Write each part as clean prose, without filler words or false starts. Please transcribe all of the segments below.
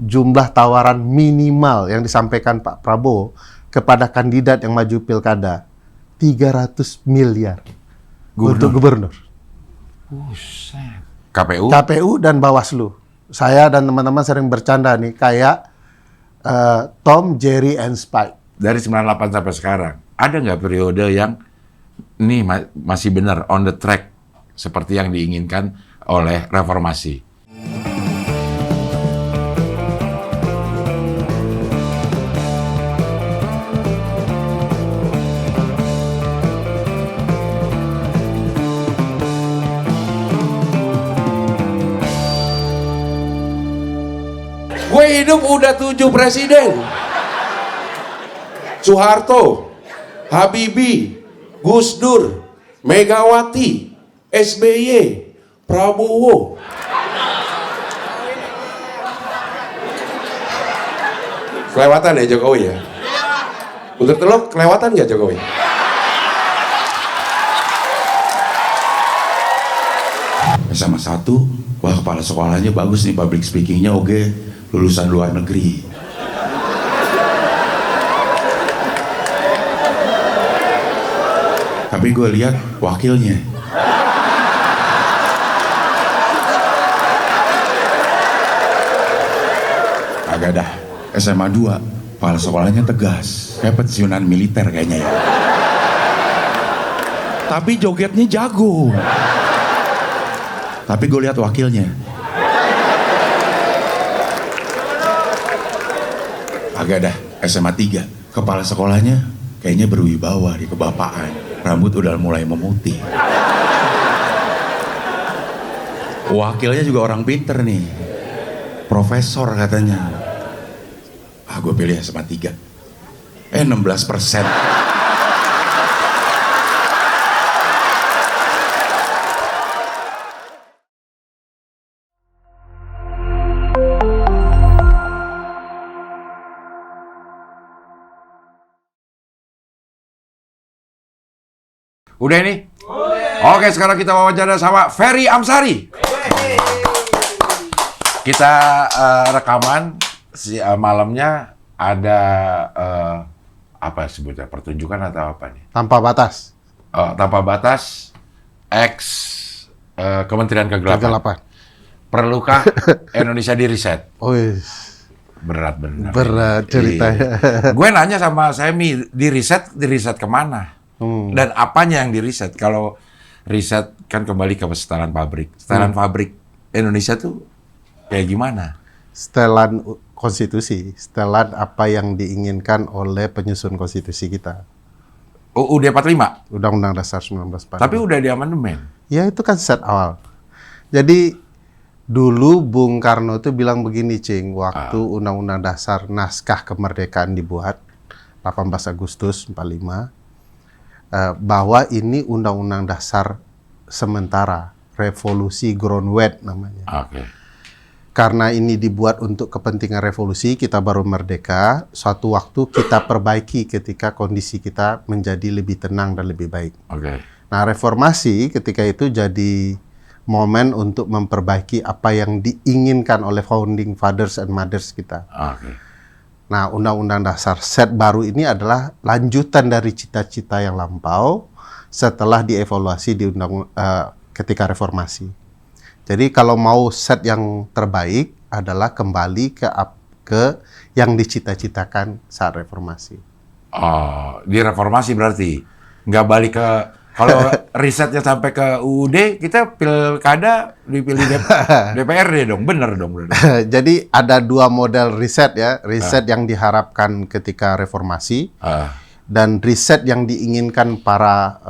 jumlah tawaran minimal yang disampaikan Pak Prabowo kepada kandidat yang maju pilkada 300 miliar untuk gubernur. Buset. KPU? KPU dan Bawaslu. Saya dan teman-teman sering bercanda nih, kayak Tom, Jerry, and Spike. Dari 98 sampai sekarang, ada nggak periode yang ini masih benar on the track seperti yang diinginkan oleh reformasi? Gue hidup udah 7 presiden. Soeharto, Habibie, Gus Dur, Megawati, SBY, Prabowo. Kelewatan ya Jokowi ya? Untuk telok kelewatan nggak Jokowi? Sama satu, wah kepala sekolahnya bagus nih, public speakingnya oke, lulusan luar negeri. Tapi gue lihat wakilnya. Agak dah, SMA 2, kepala sekolahnya tegas, kayak pensiunan militer kayaknya ya. Tapi jogetnya jago. Tapi gue lihat wakilnya. Agak dah, SMA 3, kepala sekolahnya kayaknya berwibawa di kebapaan. Rambut udah mulai memutih. Wakilnya juga orang pinter nih. Profesor katanya. Gue pilih SMA 3. 16%. Udah ini? Udah. Oke, sekarang kita wawancara sama Ferry Amsari. Kita rekaman malamnya ada apa sebutnya, pertunjukan atau apa nih? Tanpa batas. Tanpa batas ex Kementerian Kegelapan. Perlukah Indonesia di-reset? Oh, berat benar. Berat ceritanya. Gue nanya sama Semi, di-reset kemana? Dan apanya yang di-reset? Kalau riset kan kembali ke setelan pabrik. Setelan pabrik Indonesia tuh kayak gimana? Setelan konstitusi, setelan apa yang diinginkan oleh penyusun konstitusi kita. UUD 45? Undang-Undang Dasar 1945. Tapi udah diamandemen. Ya itu kan set awal. Jadi dulu Bung Karno itu bilang begini, Cing, waktu Undang-Undang Dasar naskah kemerdekaan dibuat 18 Agustus 45. Bahwa ini undang-undang dasar sementara, revolusi Groundwet namanya. Oke. Karena ini dibuat untuk kepentingan revolusi, kita baru merdeka, suatu waktu kita perbaiki ketika kondisi kita menjadi lebih tenang dan lebih baik. Oke. Nah, reformasi ketika itu jadi momen untuk memperbaiki apa yang diinginkan oleh founding fathers and mothers kita. Oke. Nah, Undang-Undang Dasar set baru ini adalah lanjutan dari cita-cita yang lampau setelah dievaluasi di ketika reformasi. Jadi kalau mau set yang terbaik adalah kembali ke yang dicita-citakan saat reformasi. Oh, di reformasi berarti nggak balik ke, kalau risetnya sampai ke UUD, kita pilkada dipilih DPRD dong, bener dong. Jadi ada dua model riset ya, riset yang diharapkan ketika reformasi dan riset yang diinginkan para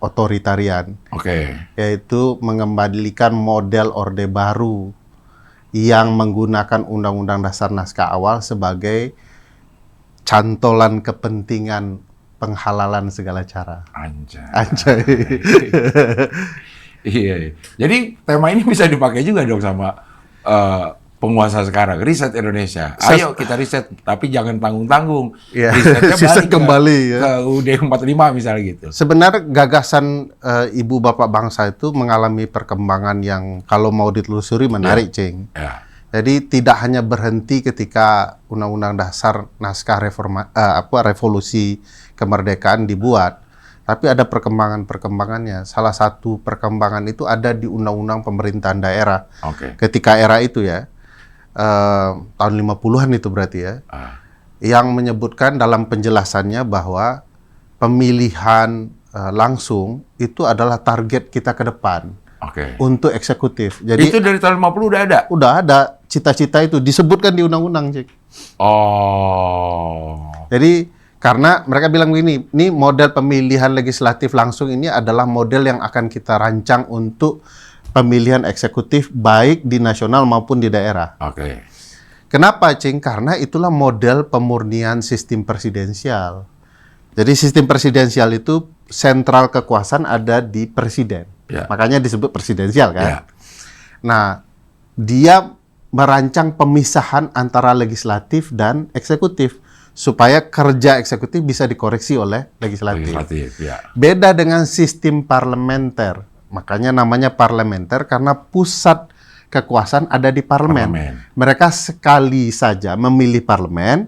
otoritarian. Oke. Yaitu mengembalikan model Orde Baru yang menggunakan Undang-Undang Dasar naskah awal sebagai cantolan kepentingan penghalalan segala cara. Anjay. Iya. Jadi tema ini bisa dipakai juga dong sama penguasa sekarang, riset Indonesia. Ayo kita riset, tapi jangan tanggung-tanggung. Ya, risetnya balik kembali ke UUD 45 misalnya gitu. Sebenarnya gagasan ibu bapak bangsa itu mengalami perkembangan yang kalau mau ditelusuri menarik, Cing. Ya. Jadi tidak hanya berhenti ketika Undang-Undang Dasar naskah revolusi kemerdekaan dibuat, tapi ada perkembangannya. Salah satu perkembangan itu ada di Undang-Undang Pemerintahan Daerah. Ketika era itu ya, tahun 50-an itu berarti ya, yang menyebutkan dalam penjelasannya bahwa pemilihan langsung itu adalah target kita ke depan. Untuk eksekutif. Jadi itu dari tahun 50 udah ada? Udah ada. Cita-cita itu disebutkan di undang-undang, Cik. Jadi karena mereka bilang begini, ini model pemilihan legislatif langsung ini adalah model yang akan kita rancang untuk pemilihan eksekutif baik di nasional maupun di daerah. Kenapa, Cing? Karena itulah model pemurnian sistem presidensial. Jadi sistem presidensial itu sentral kekuasaan ada di presiden. Makanya disebut presidensial kan. Nah, dia merancang pemisahan antara legislatif dan eksekutif supaya kerja eksekutif bisa dikoreksi oleh legislatif. Beda dengan sistem parlementer. Makanya namanya parlementer karena pusat kekuasaan ada di parlemen. Mereka sekali saja memilih parlemen,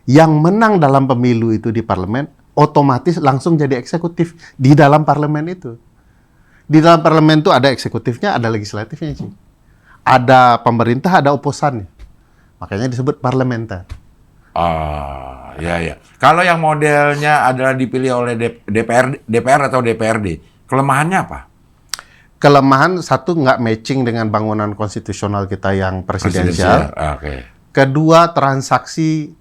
yang menang dalam pemilu itu di parlemen, otomatis langsung jadi eksekutif di dalam parlemen itu. Di dalam parlemen itu ada eksekutifnya, ada legislatifnya, sih. Ada pemerintah, ada oposannya. Makanya disebut parlementer. Kalau yang modelnya adalah dipilih oleh DPR atau DPRD, kelemahannya apa? Kelemahan satu, nggak matching dengan bangunan konstitusional kita yang presidensial. Kedua, transaksi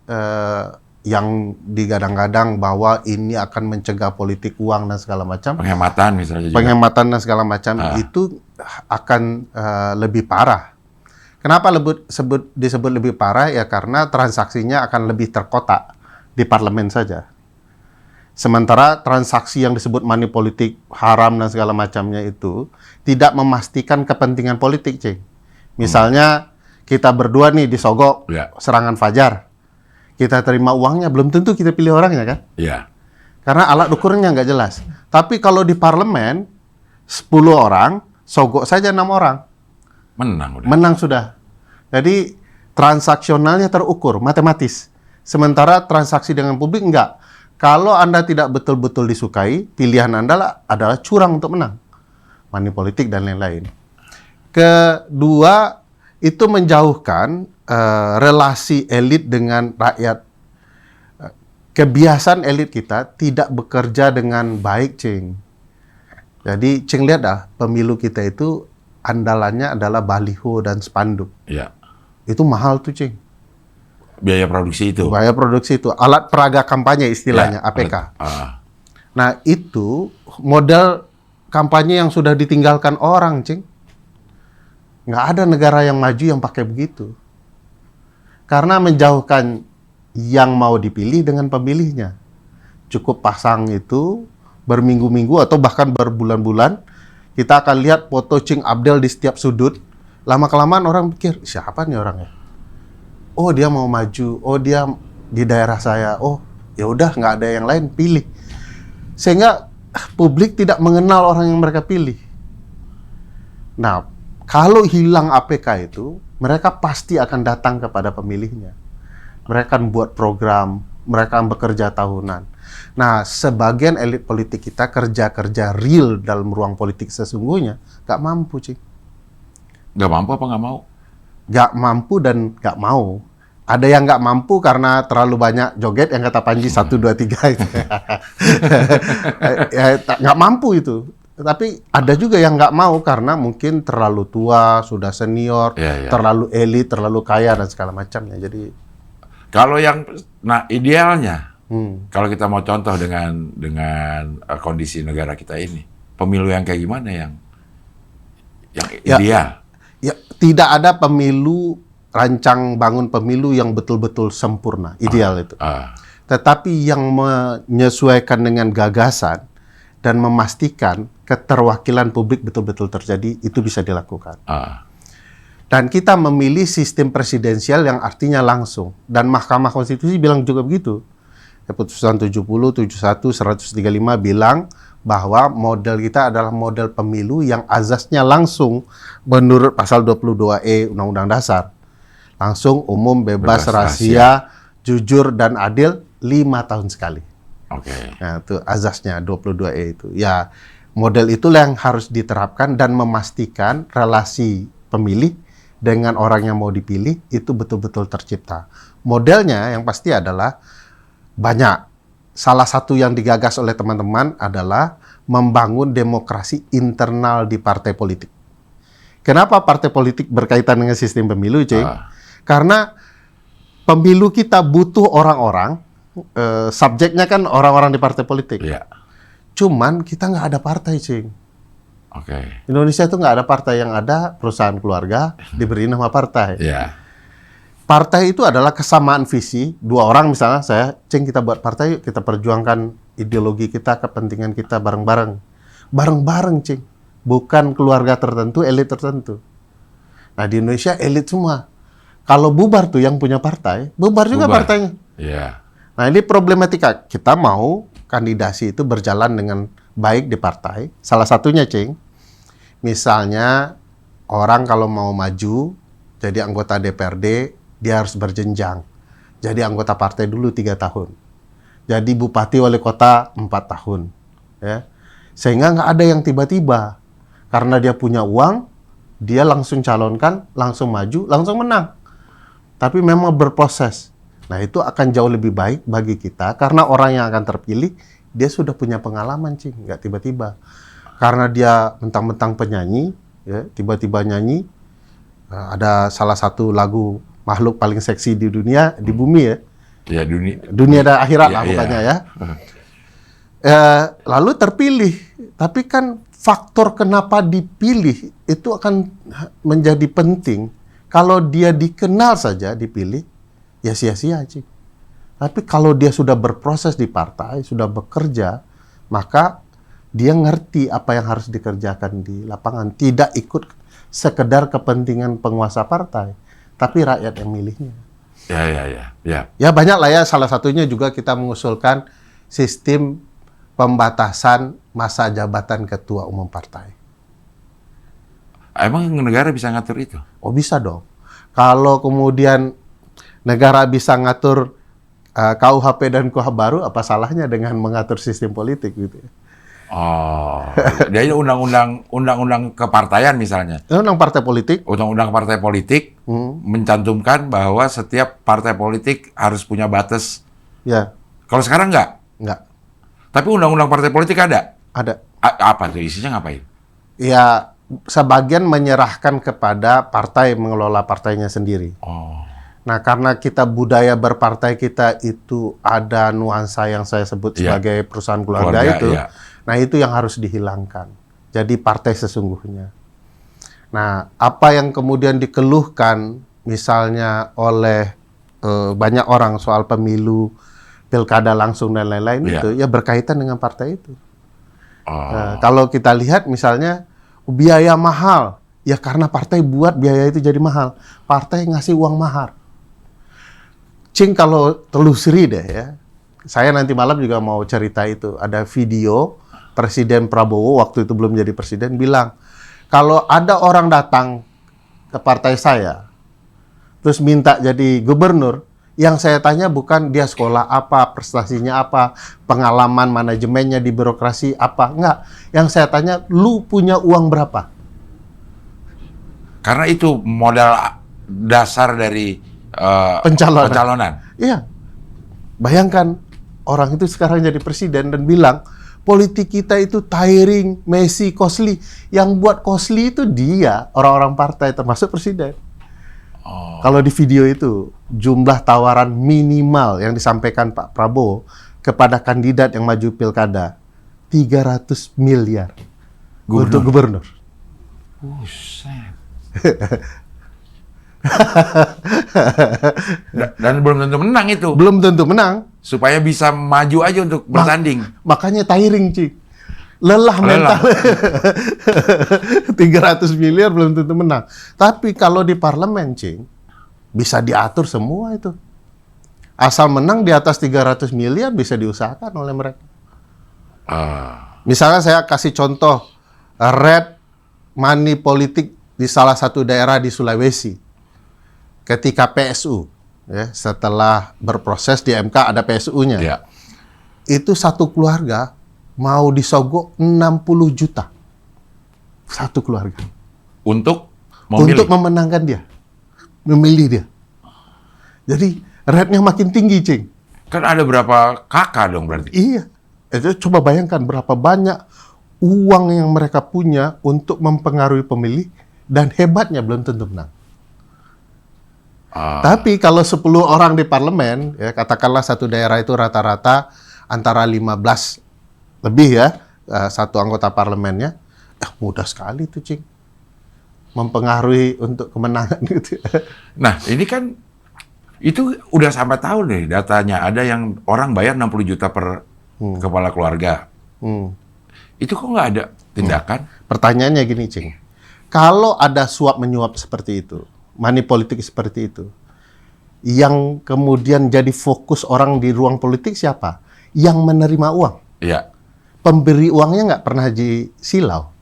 yang digadang-gadang bahwa ini akan mencegah politik uang dan segala macam. Penghematan misalnya juga. Penghematan dan segala macam itu akan lebih parah. Kenapa disebut lebih parah? Ya karena transaksinya akan lebih terkotak di parlemen saja. Sementara transaksi yang disebut money politik haram dan segala macamnya itu tidak memastikan kepentingan politik, Cing. Misalnya kita berdua nih disogok serangan fajar. Kita terima uangnya, belum tentu kita pilih orangnya kan? Karena alat ukurnya nggak jelas. Tapi kalau di parlemen, 10 orang, sogok saja 6 orang. Menang sudah. Jadi transaksionalnya terukur, matematis. Sementara transaksi dengan publik enggak. Kalau Anda tidak betul-betul disukai, pilihan Anda adalah curang untuk menang. Money politik dan lain-lain. Kedua, itu menjauhkan relasi elit dengan rakyat. Kebiasaan elit kita tidak bekerja dengan baik, Cing. Jadi, Cing lihat dah, pemilu kita itu andalannya adalah baliho dan spanduk. Itu mahal tuh, Cing. Biaya produksi itu? Biaya produksi itu. Alat peraga kampanye istilahnya, APK. Nah, itu model kampanye yang sudah ditinggalkan orang, Cing. Nggak ada negara yang maju yang pakai begitu. Karena menjauhkan yang mau dipilih dengan pemilihnya. Cukup pasang itu berminggu-minggu atau bahkan berbulan-bulan, kita akan lihat foto Cing Abdel di setiap sudut. Lama-kelamaan orang pikir, siapa nih orangnya? Oh, dia mau maju. Oh, dia di daerah saya. Oh, ya udah, nggak ada yang lain, pilih. Sehingga publik tidak mengenal orang yang mereka pilih. Nah, kalau hilang APK itu, mereka pasti akan datang kepada pemilihnya. Mereka akan buat program, mereka akan bekerja tahunan. Nah, sebagian elit politik kita kerja-kerja real dalam ruang politik sesungguhnya, nggak mampu, Cik. Nggak mampu apa nggak mau? Nggak mampu dan nggak mau. Ada yang nggak mampu karena terlalu banyak joget, yang kata Panji 1, 2, 3 itu. Nggak mampu itu. Tapi ada juga yang nggak mau karena mungkin terlalu tua, sudah senior, terlalu elit, terlalu kaya dan segala macamnya. Jadi kalau yang, nah idealnya, kalau kita mau contoh dengan kondisi negara kita ini, pemilu yang kayak gimana yang ideal? Ya, tidak ada pemilu, rancang bangun pemilu yang betul-betul sempurna, ideal itu. Tetapi yang menyesuaikan dengan gagasan dan memastikan keterwakilan publik betul-betul terjadi, itu bisa dilakukan. Dan kita memilih sistem presidensial yang artinya langsung. Dan Mahkamah Konstitusi bilang juga begitu. Keputusan 70, 71, 135 bilang bahwa model kita adalah model pemilu yang azasnya langsung menurut pasal 22E Undang-Undang Dasar. Langsung umum, bebas, Bebas, rahasia, jujur dan adil 5 tahun sekali. Oke. Nah, itu azasnya 22E itu. Ya, model itulah yang harus diterapkan dan memastikan relasi pemilih dengan orang yang mau dipilih itu betul-betul tercipta. Modelnya yang pasti adalah banyak. Salah satu yang digagas oleh teman-teman adalah membangun demokrasi internal di partai politik. Kenapa partai politik berkaitan dengan sistem pemilu, Cing? Karena pemilu kita butuh orang-orang, subjeknya kan orang-orang di partai politik. Iya. Cuman kita nggak ada partai, Cing. Oke. Indonesia itu nggak ada partai, yang ada perusahaan keluarga diberi nama partai. Iya. Partai itu adalah kesamaan visi. Dua orang misalnya, saya, Cing, kita buat partai, yuk, kita perjuangkan ideologi kita, kepentingan kita bareng-bareng. Bareng-bareng, Cing. Bukan keluarga tertentu, elit tertentu. Nah, di Indonesia elit semua. Kalau bubar tuh yang punya partai, bubar juga Bubar. partainya. Iya. Nah, ini problematika. Kita mau kandidasi itu berjalan dengan baik di partai. Salah satunya, Cing, misalnya orang kalau mau maju jadi anggota DPRD, dia harus berjenjang. Jadi anggota partai dulu 3 tahun. Jadi bupati wali kota 4 tahun. Ya. Sehingga nggak ada yang tiba-tiba. Karena dia punya uang, dia langsung calonkan, langsung maju, langsung menang. Tapi memang berproses. Nah, itu akan jauh lebih baik bagi kita karena orang yang akan terpilih dia sudah punya pengalaman, Cing, nggak tiba-tiba. Karena dia mentang-mentang penyanyi, ya, tiba-tiba nyanyi. Ada salah satu lagu makhluk paling seksi di dunia, di bumi ya. Ya, Dunia dan akhirat lah iya. bukannya ya. Lalu terpilih, tapi kan faktor kenapa dipilih itu akan menjadi penting. Kalau dia dikenal saja dipilih, ya sia-sia, Cing. Tapi kalau dia sudah berproses di partai, sudah bekerja, maka dia ngerti apa yang harus dikerjakan di lapangan. Tidak ikut sekedar kepentingan penguasa partai, tapi rakyat yang milihnya. Ya. Ya banyak lah ya, salah satunya juga kita mengusulkan sistem pembatasan masa jabatan ketua umum partai. Emang negara bisa ngatur itu? Oh bisa dong. Kalau kemudian negara bisa ngatur KUHP dan KUHP baru, apa salahnya dengan mengatur sistem politik gitu? Oh, jadi undang-undang kepartaian misalnya. Undang partai politik. Undang-undang partai politik mencantumkan bahwa setiap partai politik harus punya batas. Ya. Kalau sekarang nggak. Tapi undang-undang partai politik ada. Ada. Apa tuh isinya, ngapain? Ya, sebagian menyerahkan kepada partai mengelola partainya sendiri. Oh. Nah, karena kita budaya berpartai kita itu ada nuansa yang saya sebut sebagai perusahaan keluarga itu. Iya. Nah, itu yang harus dihilangkan. Jadi partai sesungguhnya. Nah, apa yang kemudian dikeluhkan misalnya oleh banyak orang soal pemilu, pilkada langsung dan lain-lain itu ya berkaitan dengan partai itu. Kalau kita lihat misalnya biaya mahal, ya karena partai buat biaya itu jadi mahal. Partai ngasih uang mahar. Cing, kalau telusuri deh ya, saya nanti malam juga mau cerita itu. Ada video Presiden Prabowo waktu itu belum jadi presiden bilang, kalau ada orang datang ke partai saya, terus minta jadi gubernur, yang saya tanya bukan dia sekolah apa, prestasinya apa, pengalaman manajemennya di birokrasi apa, enggak. Yang saya tanya, lu punya uang berapa? Karena itu modal dasar dari pencalonan. Iya. Bayangkan, orang itu sekarang jadi presiden dan bilang, politik kita itu tiring, messy, costly. Yang buat costly itu dia, orang-orang partai, termasuk presiden. Kalau di video itu, jumlah tawaran minimal yang disampaikan Pak Prabowo kepada kandidat yang maju pilkada, 300 miliar untuk gubernur. Buset. Dan belum tentu menang itu. Belum tentu menang. Supaya bisa maju aja untuk bertanding. Makanya tiring, Cik. Lelah mental. 300 miliar belum tentu menang. Tapi kalau di parlemen, Cik, bisa diatur semua itu. Asal menang di atas 300 miliar bisa diusahakan oleh mereka. Misalnya saya kasih contoh red money politik di salah satu daerah di Sulawesi. ketika PSU, ya, setelah berproses di MK ada PSU-nya. Ya. Itu satu keluarga mau disogok 60 juta. Satu keluarga. Untuk memilih. Untuk memenangkan dia. Memilih dia. Jadi rate-nya makin tinggi, Cing. Kan ada berapa kakak dong berarti? Iya. Itu coba bayangkan berapa banyak uang yang mereka punya untuk mempengaruhi pemilih dan hebatnya belum tentu menang. Tapi kalau 10 orang di parlemen, ya katakanlah satu daerah itu rata-rata antara 15 lebih ya, satu anggota parlemennya, mudah sekali tuh, Cing. Mempengaruhi untuk kemenangan gitu. Nah, ini kan itu udah sampai tahu nih datanya. Ada yang orang bayar 60 juta per kepala keluarga. Itu kok nggak ada tindakan? Pertanyaannya gini, Cing. Kalau ada suap menyuap seperti itu, money politik seperti itu, yang kemudian jadi fokus orang di ruang politik siapa? Yang menerima uang. Iya. Pemberi uangnya nggak pernah disilau.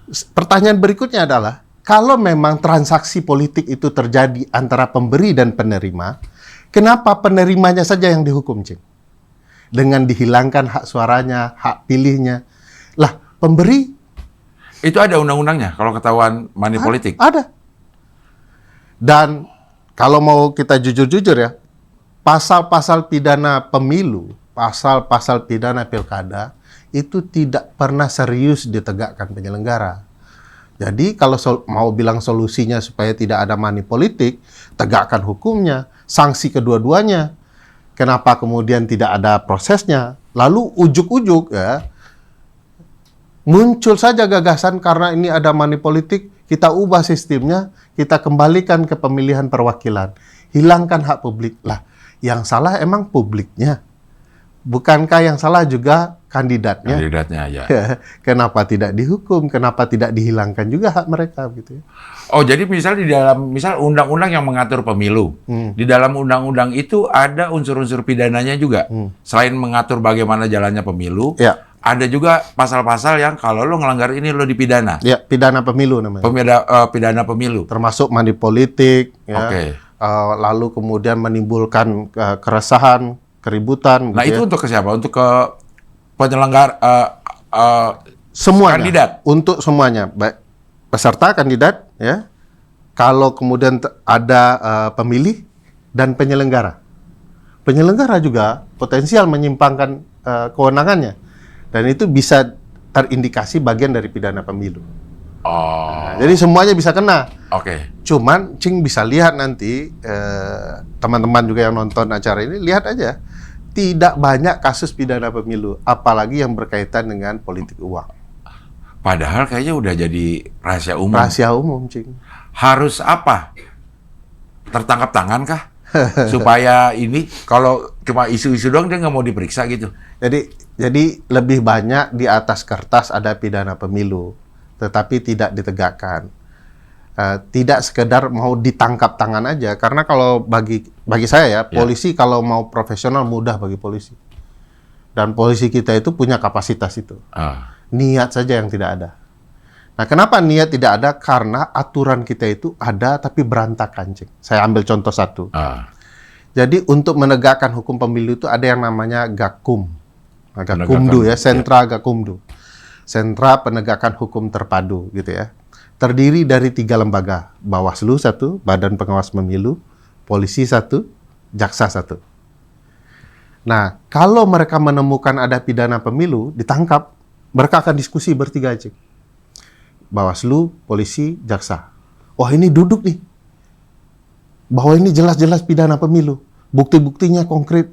Pertanyaan berikutnya adalah, kalau memang transaksi politik itu terjadi antara pemberi dan penerima, kenapa penerimanya saja yang dihukum, Cing? Dengan dihilangkan hak suaranya, hak pilihnya. Lah, pemberi... Itu ada undang-undangnya kalau ketahuan money politik? Ada. Dan kalau mau kita jujur-jujur ya, pasal-pasal pidana pemilu, pasal-pasal pidana pilkada, itu tidak pernah serius ditegakkan penyelenggara. Jadi kalau mau bilang solusinya supaya tidak ada money politik, tegakkan hukumnya, sanksi kedua-duanya. Kenapa kemudian tidak ada prosesnya? Lalu ujuk-ujuk ya, muncul saja gagasan karena ini ada money politik, kita ubah sistemnya, kita kembalikan ke pemilihan perwakilan. Hilangkan hak publik. Lah, yang salah emang publiknya. Bukankah yang salah juga kandidatnya? Kandidatnya, ya. Kenapa tidak dihukum? Kenapa tidak dihilangkan juga hak mereka gitu ya? Oh, jadi misal di dalam undang-undang yang mengatur pemilu, di dalam undang-undang itu ada unsur-unsur pidananya juga. Selain mengatur bagaimana jalannya pemilu, Ya. ada juga pasal-pasal yang kalau lo ngelanggar ini lo dipidana. Ya, pidana pemilu namanya. Pidana pemilu. Termasuk money politik, ya. Oke. Lalu kemudian menimbulkan keresahan, keributan. Nah, gitu itu ya. untuk ke siapa? Untuk ke penyelenggara Semuanya. kandidat. Untuk semuanya, baik peserta kandidat, ya. Kalau kemudian ada pemilih dan penyelenggara. Penyelenggara juga potensial menyimpangkan kewenangannya, dan itu bisa terindikasi bagian dari pidana pemilu. Oh. Jadi semuanya bisa kena. Oke. Cuman, Cing bisa lihat nanti, teman-teman juga yang nonton acara ini, lihat aja. Tidak banyak kasus pidana pemilu, apalagi yang berkaitan dengan politik uang. Padahal kayaknya udah jadi rahasia umum. Rahasia umum, Cing. Harus apa? Tertangkap tangan kah? Supaya ini, kalau cuma isu-isu doang dia nggak mau diperiksa gitu. Jadi lebih banyak di atas kertas ada pidana pemilu, tetapi tidak ditegakkan. Tidak sekedar mau ditangkap tangan aja, karena kalau bagi saya ya, polisi kalau mau profesional mudah bagi polisi. Dan polisi kita itu punya kapasitas itu. Niat saja yang tidak ada. Nah, kenapa niat tidak ada? Karena aturan kita itu ada tapi berantakan, Cik. Saya ambil contoh satu. Jadi untuk menegakkan hukum pemilu itu ada yang namanya Gakum. Nah, Gakumdu ya, Sentra Gakumdu. Sentra Penegakan Hukum Terpadu gitu ya. Terdiri dari 3 lembaga, Bawaslu 1, Badan Pengawas Pemilu, Polisi 1, Jaksa 1. Nah, kalau mereka menemukan ada pidana pemilu, ditangkap, mereka akan diskusi bertiga aja. Bawaslu, Polisi, Jaksa. Wah, ini duduk nih. Bahwa ini jelas-jelas pidana pemilu. Bukti-buktinya konkret.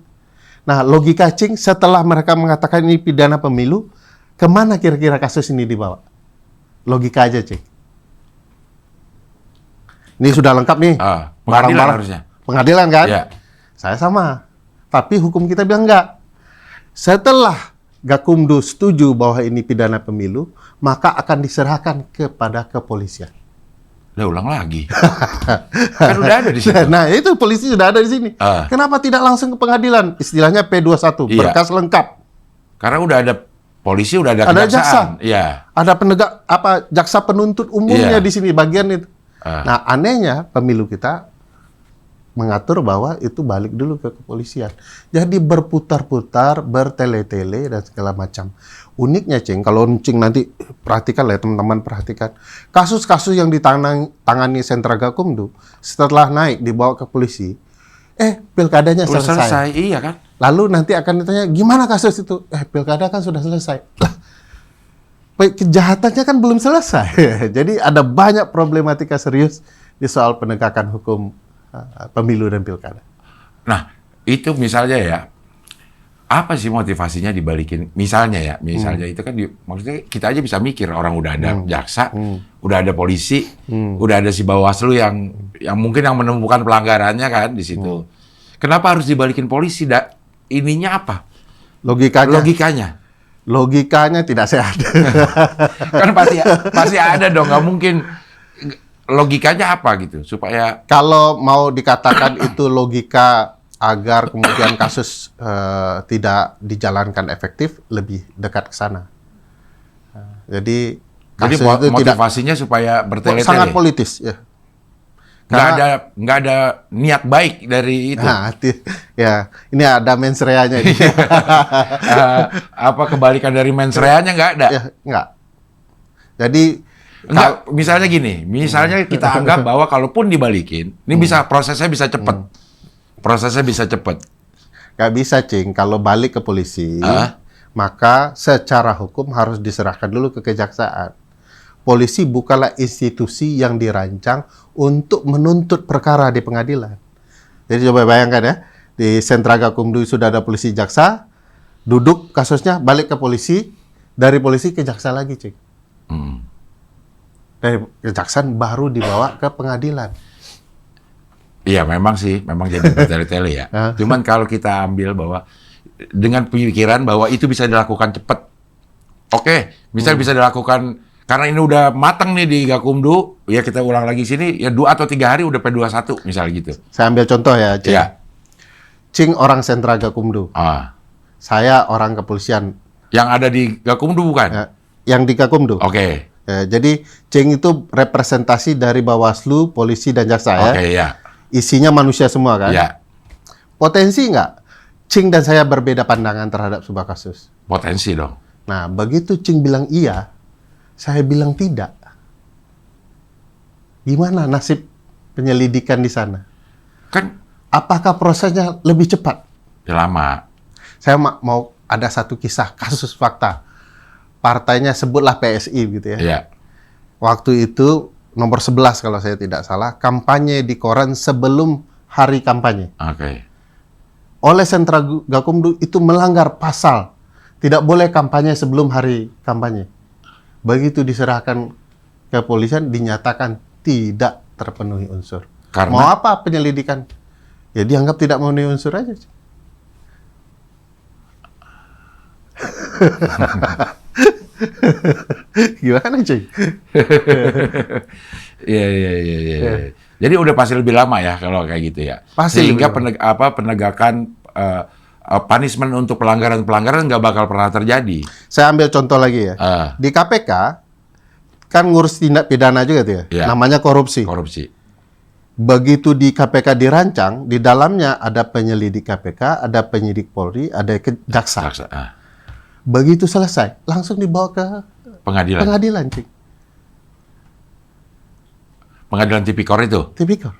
Nah, logika Cing, setelah mereka mengatakan ini pidana pemilu, kemana kira-kira kasus ini dibawa? Logika aja, Cing. Ini sudah lengkap nih. Pengadilan harusnya. Pengadilan kan? Ya. Saya sama. Tapi hukum kita bilang enggak. Setelah Gakumdu setuju bahwa ini pidana pemilu, maka akan diserahkan kepada kepolisian. Udah ulang lagi. Kan udah ada di situ. Nah, itu polisi sudah ada di sini. Kenapa tidak langsung ke pengadilan? Istilahnya P21, berkas lengkap. Karena udah ada polisi, udah ada kejaksaan. jaksa. Iya. Ada jaksa penuntut umumnya di sini bagian itu. Nah, anehnya pemilu kita mengatur bahwa itu balik dulu ke kepolisian. Jadi berputar-putar, bertele-tele dan segala macam. Uniknya, Cing, kalau Cing nanti perhatikan lah, teman-teman perhatikan. Kasus-kasus yang ditangani Sentra Gakumdu, setelah naik dibawa ke polisi, pilkadanya Udah selesai. selesai, iya kan? Lalu nanti akan ditanya, gimana kasus itu? Pilkada kan sudah selesai. Lah, kejahatannya kan belum selesai. Jadi ada banyak problematika serius di soal penegakan hukum pemilu dan pilkada. Nah, itu misalnya ya, apa sih motivasinya dibalikin? Misalnya itu kan maksudnya kita aja bisa mikir, orang udah ada jaksa, udah ada polisi, udah ada si Bawaslu yang mungkin yang menemukan pelanggarannya kan di situ. Kenapa harus dibalikin polisi? Ininya apa? Logikanya tidak sehat. Kan pasti ada dong, nggak mungkin. Logikanya apa gitu supaya kalau mau dikatakan itu logika agar kemudian kasus tidak dijalankan efektif, lebih dekat ke sana. Jadi kasus itu motivasinya supaya bertele-tele. Sangat politis ya. Nggak ada niat baik dari itu. Nah, ya ini ada mens rea-nya ini. Apa kebalikan dari mens rea-nya nggak ada? Ya, nggak. Jadi enggak, misalnya gini, kita anggap bahwa kalaupun dibalikin, ini prosesnya bisa cepat. Prosesnya bisa cepat. Nggak bisa, Cing. Kalau balik ke polisi, maka secara hukum harus diserahkan dulu ke kejaksaan. Polisi bukanlah institusi yang dirancang untuk menuntut perkara di pengadilan. Jadi coba bayangkan ya, di Sentra Gakumdu sudah ada polisi jaksa, duduk kasusnya, balik ke polisi, dari polisi ke jaksa lagi, Cing. Dari kejaksaan baru dibawa ke pengadilan. Iya, memang jadi bertele-tele ya. Cuman kalau kita ambil bahwa dengan pemikiran bahwa itu bisa dilakukan cepat, bisa dilakukan karena ini udah matang nih di Gakumdu, ya kita ulang lagi sini, ya 2 atau 3 hari udah P21 misalnya gitu. Saya ambil contoh ya, Cing. Ya. Cing orang Sentra Gakumdu. Saya orang kepolisian. Yang ada di Gakumdu bukan? Yang di Gakumdu. Oke. Jadi Cing itu representasi dari Bawaslu, polisi dan jaksa ya. Oke, ya. Isinya manusia semua kan? Ya. Potensi nggak Cing dan saya berbeda pandangan terhadap sebuah kasus? Potensi dong. Nah, begitu Cing bilang iya, saya bilang tidak. Gimana nasib penyelidikan di sana? Kan apakah prosesnya lebih cepat? ya lama. Saya mau ada satu kisah kasus fakta. Partainya sebutlah PSI gitu ya. Iya. Waktu itu nomor 11 kalau saya tidak salah, kampanye di koran sebelum hari kampanye. Oke. Oleh Sentra Gakumdu itu melanggar pasal. Tidak boleh kampanye sebelum hari kampanye. Begitu diserahkan ke kepolisian, dinyatakan tidak terpenuhi unsur. Karena? Mau apa penyelidikan? Ya dianggap tidak memenuhi unsur aja. Gimana, cuy? Iya. Jadi udah pasti lebih lama ya kalau kayak gitu ya. Pasti sehingga penegakan punishment untuk pelanggaran nggak bakal pernah terjadi. Saya ambil contoh lagi ya. Di KPK kan ngurus tindak pidana juga tuh ya. Ya. Namanya korupsi. Korupsi. Begitu di KPK dirancang, di dalamnya ada penyelidik KPK, ada penyidik Polri, ada jaksa. Begitu selesai, langsung dibawa ke pengadilan, Cik. Pengadilan tipikor itu? Tipikor.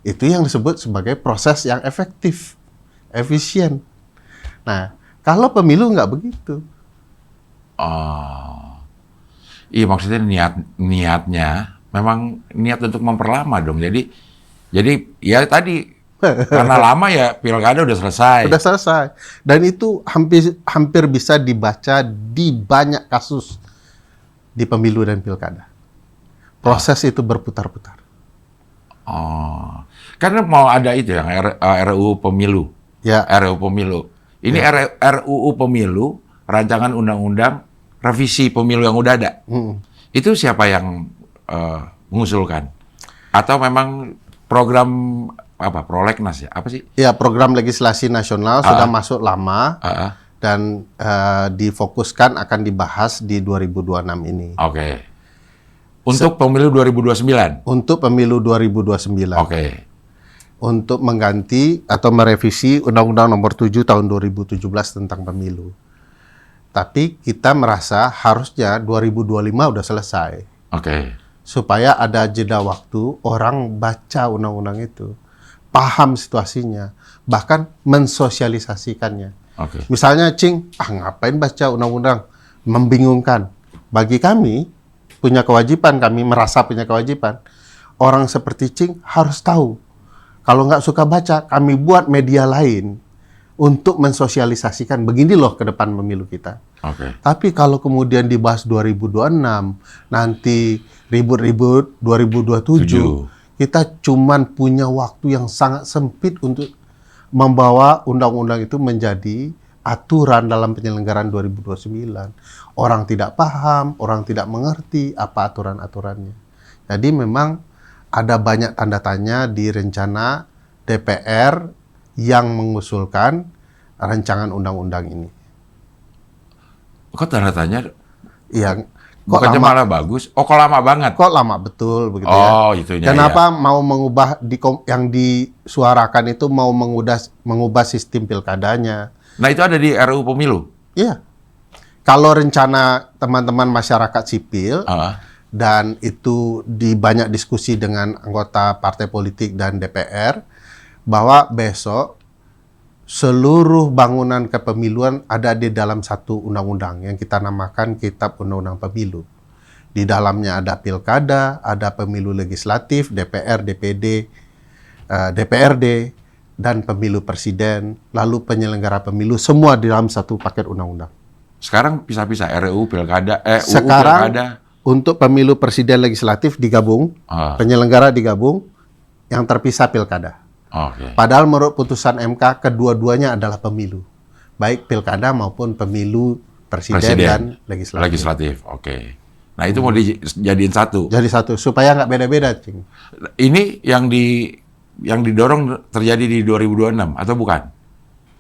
Itu yang disebut sebagai proses yang efektif, efisien. Nah, kalau pemilu nggak begitu. Oh. Iya, maksudnya niatnya memang niat untuk memperlama dong. Jadi ya tadi karena lama ya pilkada udah selesai. Udah selesai. Dan itu hampir bisa dibaca di banyak kasus di pemilu dan pilkada. Proses itu berputar-putar. Oh. Karena mau ada itu yang RUU Pemilu. Ya. RUU Pemilu. Ini RUU Pemilu, rancangan undang-undang revisi pemilu yang udah ada. Itu siapa yang mengusulkan? Atau memang program prolegnas ya? Apa sih? Ya, program legislasi nasional sudah masuk lama dan difokuskan akan dibahas di 2026 ini. Oke. Untuk pemilu 2029? Untuk pemilu 2029. Oke. Untuk mengganti atau merevisi Undang-Undang Nomor 7 Tahun 2017 tentang pemilu. Tapi kita merasa harusnya 2025 udah selesai. Oke. Supaya ada jeda waktu orang baca undang-undang itu, paham situasinya, bahkan mensosialisasikannya. Oke. Misalnya, Cing, ngapain baca undang-undang? Membingungkan. Bagi kami, punya kewajiban, kami merasa punya kewajiban. Orang seperti Cing harus tahu. Kalau nggak suka baca, kami buat media lain untuk mensosialisasikan. Begini loh ke depan pemilu kita. Oke. Tapi kalau kemudian dibahas 2026, nanti ribut-ribut 2027, kita cuman punya waktu yang sangat sempit untuk membawa undang-undang itu menjadi aturan dalam penyelenggaraan 2029. Orang tidak paham, orang tidak mengerti apa aturan-aturannya. Jadi memang ada banyak tanda tanya di rencana DPR yang mengusulkan rancangan undang-undang ini. Kok tanda tanya? Yang Bukannya malah bagus? Oh, kok lama banget? Kok lama betul begitu ya? Oh, itunya. Kenapa mau mengubah yang disuarakan itu mau mengubah sistem pilkadanya? Nah, itu ada di RUU Pemilu? Iya. Kalau rencana teman-teman masyarakat sipil dan itu banyak diskusi dengan anggota partai politik dan DPR bahwa besok seluruh bangunan kepemiluan ada di dalam satu undang-undang yang kita namakan Kitab Undang-Undang Pemilu. Di dalamnya ada pilkada, ada pemilu legislatif, DPR, DPD, DPRD, dan pemilu presiden, lalu penyelenggara pemilu, semua di dalam satu paket undang-undang. Sekarang pisah-pisah RUU pilkada, Sekarang pilkada. Untuk pemilu presiden legislatif digabung, penyelenggara digabung, yang terpisah pilkada. Okay. Padahal menurut putusan MK, kedua-duanya adalah pemilu. Baik pilkada maupun pemilu presiden dan legislatif. Oke. Nah, itu mau dijadiin satu. Jadi satu, supaya nggak beda-beda, Cing. Ini yang didorong terjadi di 2026, atau bukan?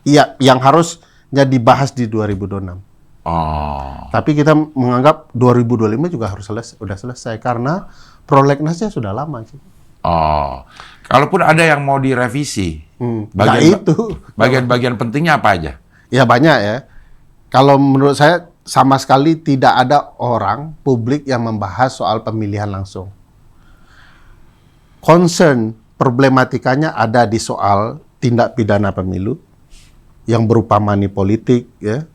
Iya, yang harusnya dibahas di 2026. Oh. Tapi kita menganggap 2025 juga harus sudah selesai, karena prolegnasnya sudah lama, Cing. Oh. Kalaupun ada yang mau direvisi, bagian-bagian pentingnya apa aja? Ya banyak ya. Kalau menurut saya sama sekali tidak ada orang publik yang membahas soal pemilihan langsung. Concern problematikanya ada di soal tindak pidana pemilu yang berupa money politik, ya,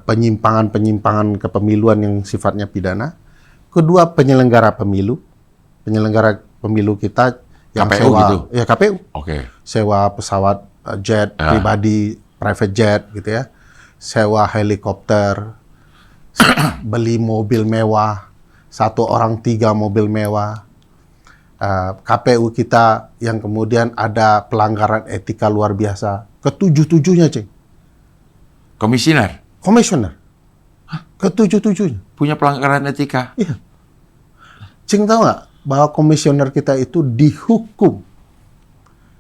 penyimpangan kepemiluan yang sifatnya pidana. Kedua, penyelenggara pemilu kita yang KPU sewa, gitu? Ya KPU. Oke. Sewa pesawat jet pribadi, private jet gitu ya. Sewa helikopter, beli mobil mewah, 1 orang 3 mobil mewah. KPU kita yang kemudian ada pelanggaran etika luar biasa. Ketujuh-tujuhnya, Cing. Komisioner. Ketujuh-tujuhnya. Punya pelanggaran etika? Iya. Cing, tahu nggak bahwa komisioner kita itu dihukum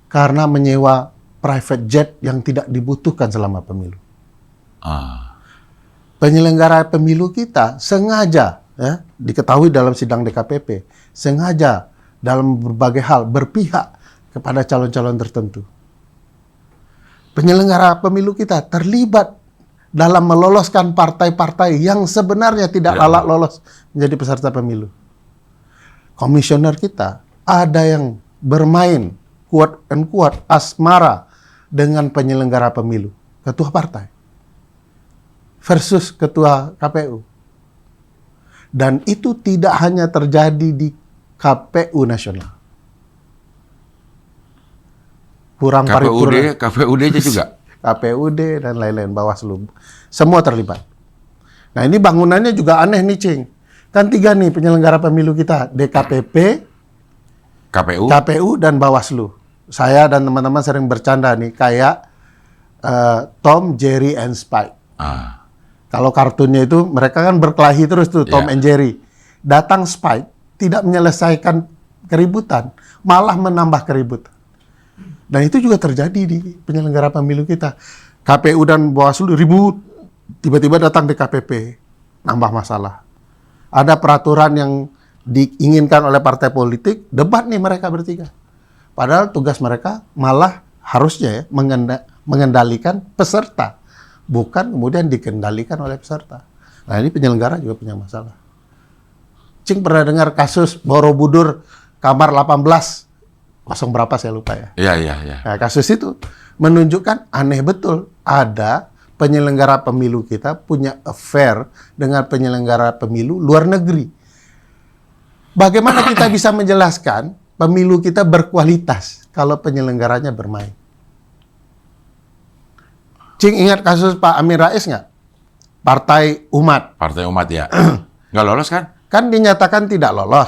karena menyewa private jet yang tidak dibutuhkan selama pemilu. Penyelenggara pemilu kita sengaja, ya, diketahui dalam sidang DKPP, sengaja dalam berbagai hal berpihak kepada calon-calon tertentu. Penyelenggara pemilu kita terlibat dalam meloloskan partai-partai yang sebenarnya tidak layak lolos menjadi peserta pemilu. Komisioner kita ada yang bermain quote and quote asmara dengan penyelenggara pemilu, ketua partai versus ketua KPU. Dan itu tidak hanya terjadi di KPU nasional. Kurang paripurna. KPUD juga? KPUD dan lain-lain, Bawaslu. Semua terlibat. Nah, ini bangunannya juga aneh nih, Cing. Kan 3 nih penyelenggara pemilu kita, DKPP, KPU dan Bawaslu. Saya dan teman-teman sering bercanda nih, kayak Tom, Jerry, and Spike. Kalau kartunnya itu, mereka kan berkelahi terus tuh, Tom and Jerry. Datang Spike, tidak menyelesaikan keributan, malah menambah keributan. Dan itu juga terjadi di penyelenggara pemilu kita. KPU dan Bawaslu ribut, tiba-tiba datang DKPP, nambah masalah. Ada peraturan yang diinginkan oleh partai politik, debat nih mereka bertiga. Padahal tugas mereka malah harusnya ya, mengendalikan peserta, bukan kemudian dikendalikan oleh peserta. Nah ini penyelenggara juga punya masalah. Cing pernah dengar kasus Borobudur kamar 18, kosong berapa saya lupa ya. Iya. Nah, kasus itu menunjukkan aneh betul, ada penyelenggara pemilu kita punya affair dengan penyelenggara pemilu luar negeri. Bagaimana kita bisa menjelaskan pemilu kita berkualitas kalau penyelenggaranya bermain? Cing ingat kasus Pak Amin Rais nggak? Partai Umat. Partai Umat ya. Nggak lolos kan? Kan dinyatakan tidak lolos.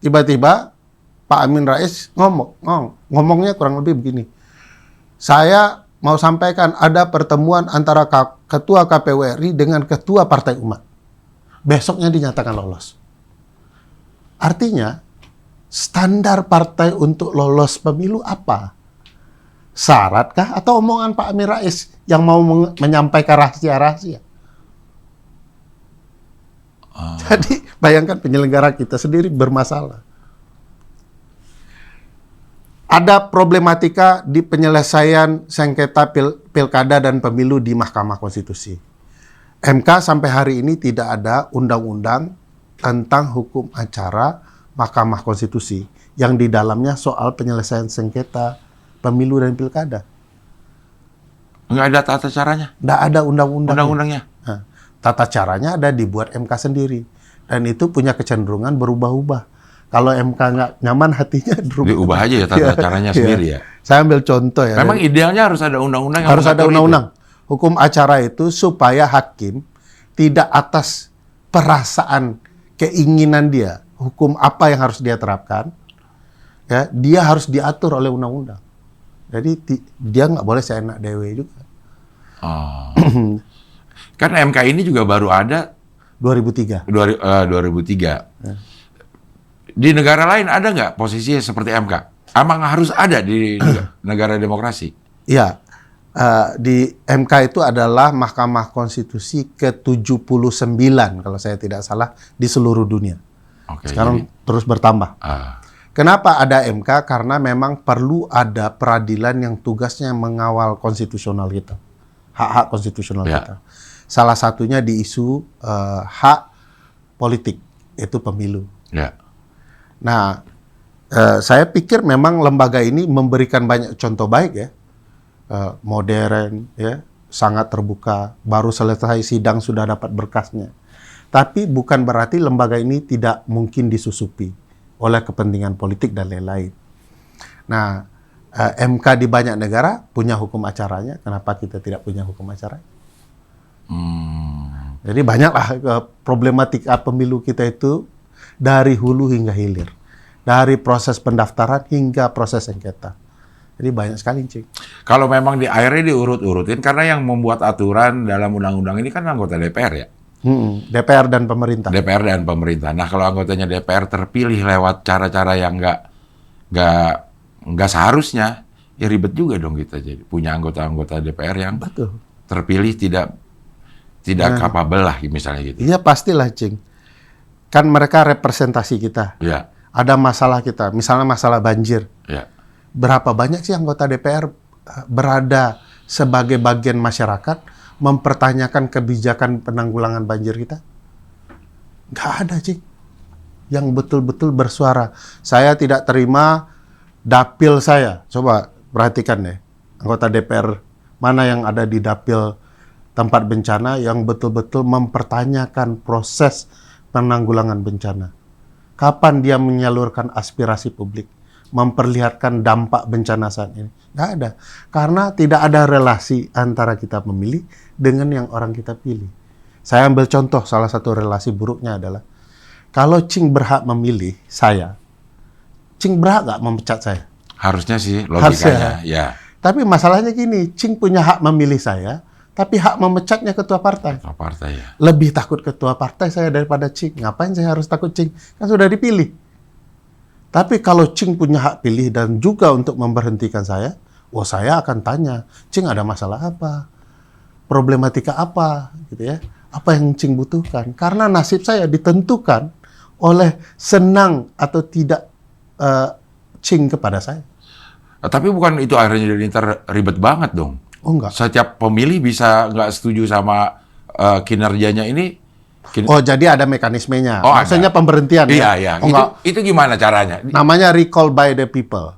Tiba-tiba Pak Amin Rais ngomongnya kurang lebih begini. Saya mau sampaikan ada pertemuan antara Ketua KPU RI dengan Ketua Partai Umat. Besoknya dinyatakan lolos. Artinya, standar partai untuk lolos pemilu apa? Syaratkah atau omongan Pak Amin Rais yang mau menyampaikan rahasia-rahasia? Jadi, bayangkan penyelenggara kita sendiri bermasalah. Ada problematika di penyelesaian sengketa pilkada dan pemilu di Mahkamah Konstitusi. MK sampai hari ini tidak ada undang-undang tentang hukum acara Mahkamah Konstitusi yang di dalamnya soal penyelesaian sengketa pemilu dan pilkada. Nggak ada tata caranya? Nggak ada Undang-undangnya? Nah, tata caranya ada dibuat MK sendiri. Dan itu punya kecenderungan berubah-ubah. Kalau MK nggak nyaman hatinya diubah aja ya tata caranya sendiri ya. Saya ambil contoh ya. Memang idealnya harus ada undang-undang. Harus ada undang-undang. Hukum acara itu supaya hakim tidak atas perasaan keinginan dia. Hukum apa yang harus dia terapkan, ya dia harus diatur oleh undang-undang. Jadi dia nggak boleh seenak dewe juga. Kan MK ini juga baru ada 2003. 2003. Di negara lain ada nggak posisinya seperti MK? Emang harus ada di negara demokrasi? Iya. Di MK itu adalah Mahkamah Konstitusi ke-79 kalau saya tidak salah di seluruh dunia. Sekarang terus bertambah. Kenapa ada MK? Karena memang perlu ada peradilan yang tugasnya mengawal konstitusional kita. Hak-hak konstitusional kita. Salah satunya di isu hak politik, itu pemilu. Ya. Nah, saya pikir memang lembaga ini memberikan banyak contoh baik ya. Modern, ya, sangat terbuka, baru selesai sidang sudah dapat berkasnya. Tapi bukan berarti lembaga ini tidak mungkin disusupi oleh kepentingan politik dan lain-lain. Nah, MK di banyak negara punya hukum acaranya, kenapa kita tidak punya hukum acara? Jadi banyaklah problematika pemilu kita itu dari hulu hingga hilir. Dari proses pendaftaran hingga proses sengketa. Jadi banyak sekali, Cing. Kalau memang di akhirnya diurut-urutin, karena yang membuat aturan dalam undang-undang ini kan anggota DPR ya? DPR dan pemerintah. DPR dan pemerintah. Nah, kalau anggotanya DPR terpilih lewat cara-cara yang nggak seharusnya, ya ribet juga dong kita jadi punya anggota-anggota DPR yang terpilih tidak kapabel lah, misalnya gitu. Iya, pastilah, Cing. Kan mereka representasi kita. Iya. Ada masalah kita, misalnya masalah banjir. Iya. Berapa banyak sih anggota DPR berada sebagai bagian masyarakat mempertanyakan kebijakan penanggulangan banjir kita? Nggak ada, Cing. Yang betul-betul bersuara. Saya tidak terima dapil saya. Coba perhatikan deh. Anggota DPR mana yang ada di dapil tempat bencana yang betul-betul mempertanyakan proses penanggulangan bencana. Kapan dia menyalurkan aspirasi publik? Memperlihatkan dampak bencana saat ini? Nggak ada. Karena tidak ada relasi antara kita memilih dengan yang orang kita pilih. Saya ambil contoh, salah satu relasi buruknya adalah, kalau Cing berhak memilih saya, Cing berhak nggak memecat saya? Harusnya sih, logikanya. Ya. Tapi masalahnya gini, Cing punya hak memilih saya, tapi hak memecatnya ketua partai. Ketua partai ya. Lebih takut ketua partai saya daripada Cing. Ngapain saya harus takut Cing? Kan sudah dipilih. Tapi kalau Cing punya hak pilih dan juga untuk memberhentikan saya akan tanya, Cing ada masalah apa? Problematika apa? Gitu ya. Apa yang Cing butuhkan? Karena nasib saya ditentukan oleh senang atau tidak cing kepada saya. Tapi bukan itu akhirnya jadi ntar ribet banget dong. Oh enggak. Setiap pemilih bisa nggak setuju sama kinerjanya ini. Oh, jadi ada mekanismenya. Oh, Maksudnya ada. pemberhentian Iya, ya? iya. Oh, enggak. Itu gimana caranya? Namanya recall by the people.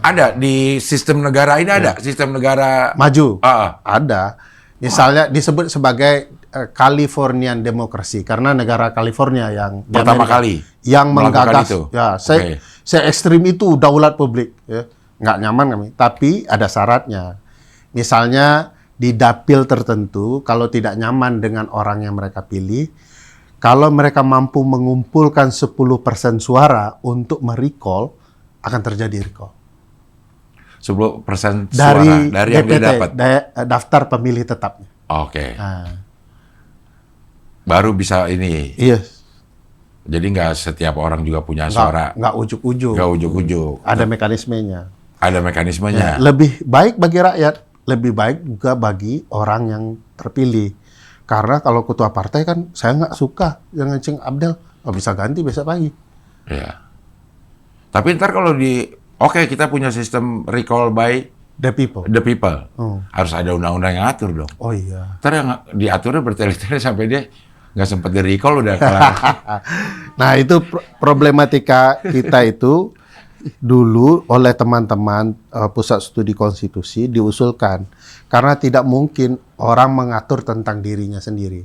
Ada di sistem negara ini ada sistem negara Maju. Ah, Ada. Misalnya disebut sebagai Californian Democracy karena negara California yang di pertama Amerika kali yang melakukan menggagas. itu. Ya, Oke. saya ekstrim itu daulat publik. Ya. Nggak nyaman kami. Tapi ada syaratnya. Misalnya di dapil tertentu, kalau tidak nyaman dengan orang yang mereka pilih, kalau mereka mampu mengumpulkan 10% suara untuk merecall, akan terjadi recall. 10% suara dari yang dia DPT, dapat. daftar pemilih tetapnya. Oke. Nah, Baru bisa ini. iya, Jadi nggak setiap orang juga punya suara. nggak ujuk-ujuk. Nggak ujuk-ujuk. Ada mekanismenya. Ada mekanismenya. Lebih baik bagi rakyat, lebih baik juga bagi orang yang terpilih. Karena kalau ketua partai kan saya nggak suka dengan Cing Abdel, bisa ganti besok pagi. Iya. Tapi ntar kalau oke, kita punya sistem recall by The people. the people. Hmm. Harus ada undang-undang yang ngatur dong. Oh iya. Ntar yang diaturnya bertele-tele sampai dia nggak sempat di-recall udah kelar. Nah itu problematika kita itu dulu oleh teman-teman Pusat Studi Konstitusi diusulkan. Karena tidak mungkin orang mengatur tentang dirinya sendiri.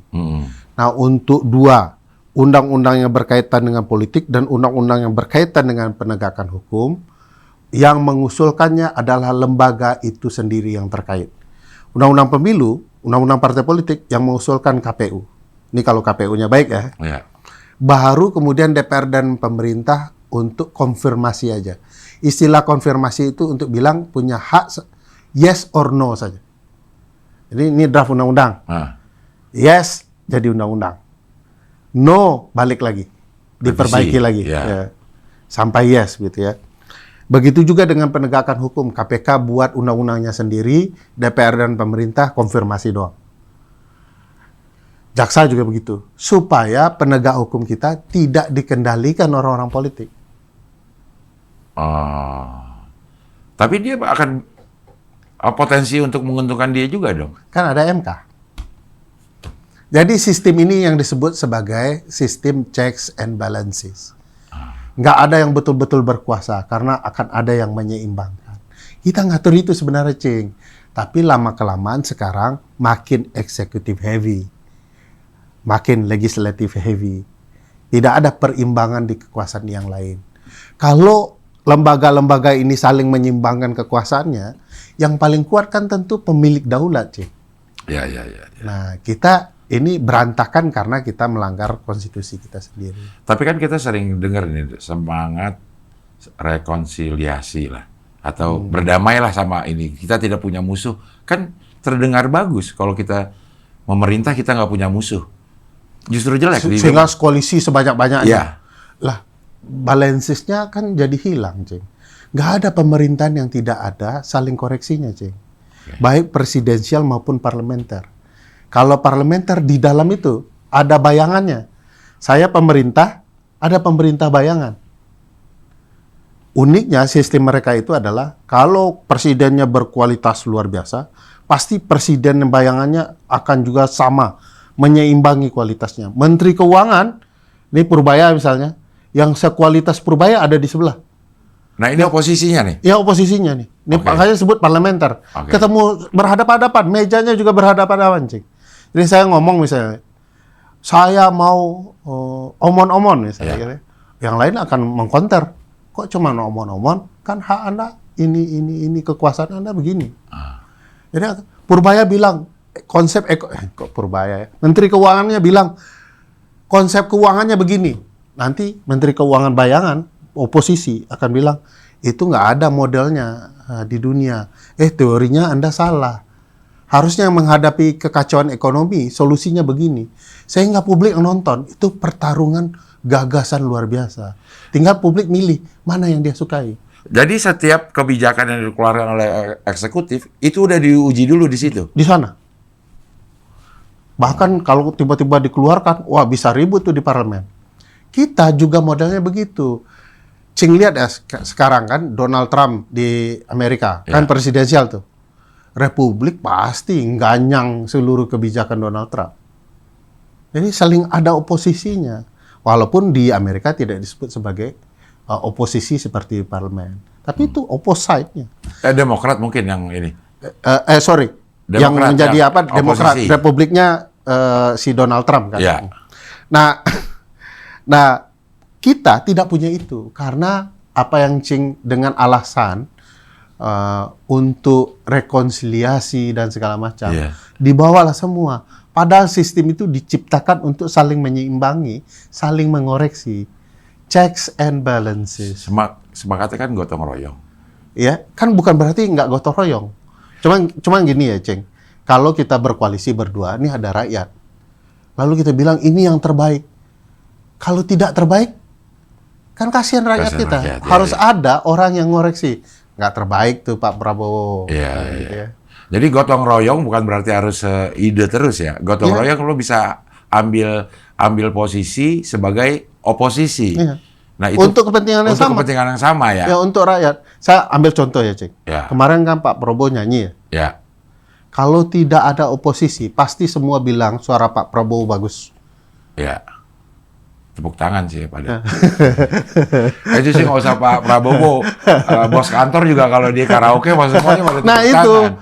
Nah untuk dua, undang-undang yang berkaitan dengan politik dan undang-undang yang berkaitan dengan penegakan hukum, yang mengusulkannya adalah lembaga itu sendiri yang terkait. Undang-undang pemilu, undang-undang partai politik yang mengusulkan KPU. Ini kalau KPU-nya baik ya. Ya. Baru kemudian DPR dan pemerintah untuk konfirmasi aja. Istilah konfirmasi itu untuk bilang punya hak yes or no saja. Jadi ini draft undang-undang. Nah, Yes, jadi undang-undang. No, balik lagi. Diperbaiki Revisi, lagi. ya. Ya. Sampai yes gitu ya. Begitu juga dengan penegakan hukum. KPK buat undang-undangnya sendiri, DPR dan pemerintah konfirmasi doang. Jaksa juga begitu. Supaya penegak hukum kita tidak dikendalikan orang-orang politik. tapi dia akan potensi untuk menguntungkan dia juga dong. Kan ada MK. Jadi sistem ini yang disebut sebagai sistem checks and balances. Nggak ada yang betul-betul berkuasa karena akan ada yang menyeimbangkan. Kita ngatur itu sebenarnya, Cing. Tapi lama-kelamaan sekarang makin executive heavy. Makin legislative heavy. Tidak ada perimbangan di kekuasaan yang lain. Kalau lembaga-lembaga ini saling menyeimbangkan kekuasaannya, yang paling kuat kan tentu pemilik daulat, Cing. Ya. Nah, kita ini berantakan karena kita melanggar konstitusi kita sendiri. Tapi kan kita sering dengar nih semangat rekonsiliasi lah. Atau berdamailah sama ini. Kita tidak punya musuh. Kan terdengar bagus kalau kita memerintah kita nggak punya musuh. Justru jelek. Sehingga koalisi sebanyak-banyaknya. Iya. Lah, balancesnya kan jadi hilang, Cing. Nggak ada pemerintahan yang tidak ada saling koreksinya, Cing. Baik presidensial maupun parlementer. Kalau parlementer di dalam itu ada bayangannya. Saya pemerintah, ada pemerintah bayangan. Uniknya sistem mereka itu adalah kalau presidennya berkualitas luar biasa, pasti presiden bayangannya akan juga sama, menyeimbangi kualitasnya. Menteri Keuangan, ini Purbaya misalnya, yang sekualitas Purbaya ada di sebelah. Nah ini oposisinya nih. Ya oposisinya nih. Ini Oke. makanya sebut parlementer. Oke. Ketemu berhadapan-hadapan, mejanya juga berhadapan-hadapan, Cing. Jadi saya ngomong misalnya, saya mau omon-omon misalnya, gitu. Yang lain akan mengkonter. Kok cuma omon-omon? Kan hak Anda ini kekuasaan Anda begini. Jadi Purbaya bilang konsep kok Purbaya ya? Menteri Keuangannya bilang konsep keuangannya begini. Nanti Menteri Keuangan bayangan oposisi akan bilang itu nggak ada modelnya di dunia. Teorinya Anda salah. Harusnya menghadapi kekacauan ekonomi, solusinya begini. Sehingga publik nonton, itu pertarungan gagasan luar biasa. Tinggal publik milih mana yang dia sukai. Jadi setiap kebijakan yang dikeluarkan oleh eksekutif itu udah diuji dulu di situ. Di sana. Bahkan kalau tiba-tiba dikeluarkan, wah bisa ribut tuh di parlemen. Kita juga modelnya begitu. Cing lihat ya sekarang kan Donald Trump di Amerika kan presidensial tuh. Republik pasti ganyang seluruh kebijakan Donald Trump. Jadi saling ada oposisinya. Walaupun di Amerika tidak disebut sebagai oposisi seperti di parlemen. Tapi itu opposite-nya. Demokrat mungkin yang ini. Sorry. Demokrat yang menjadi yang apa? Demokrat. oposisi. Republiknya si Donald Trump kan. Ya. Nah, kita tidak punya itu. Karena apa yang Cing dengan alasan untuk rekonsiliasi dan segala macam. Iya. Dibawalah semua. Padahal sistem itu diciptakan untuk saling menyeimbangi, saling mengoreksi. Checks and balances. Semangatnya kan gotong royong. Ya, kan bukan berarti nggak gotong royong. Cuman gini ya, Ceng. Kalau kita berkoalisi berdua, ini ada rakyat. Lalu kita bilang ini yang terbaik. Kalau tidak terbaik, kan kasihan rakyat Kasihan kita. rakyat, ya, Harus ya. ada orang yang ngoreksi. Nggak terbaik tuh Pak Prabowo. Iya, Nah, iya. gitu ya. Jadi gotong royong bukan berarti harus ide terus ya. Gotong Iya. royong lo bisa ambil posisi sebagai oposisi. Iya. Nah, itu Untuk kepentingan yang untuk sama. kepentingan yang sama ya. Ya, untuk rakyat. Saya ambil contoh ya, Ceng. Ya. Kemarin kan Pak Prabowo nyanyi ya. Ya. Kalau tidak ada oposisi, pasti semua bilang suara Pak Prabowo bagus. Ya. Tepuk tangan sih pada. Itu sih nggak usah Pak Prabowo. Bos kantor juga kalau dia karaoke semuanya pada tepuk Nah itu tangan.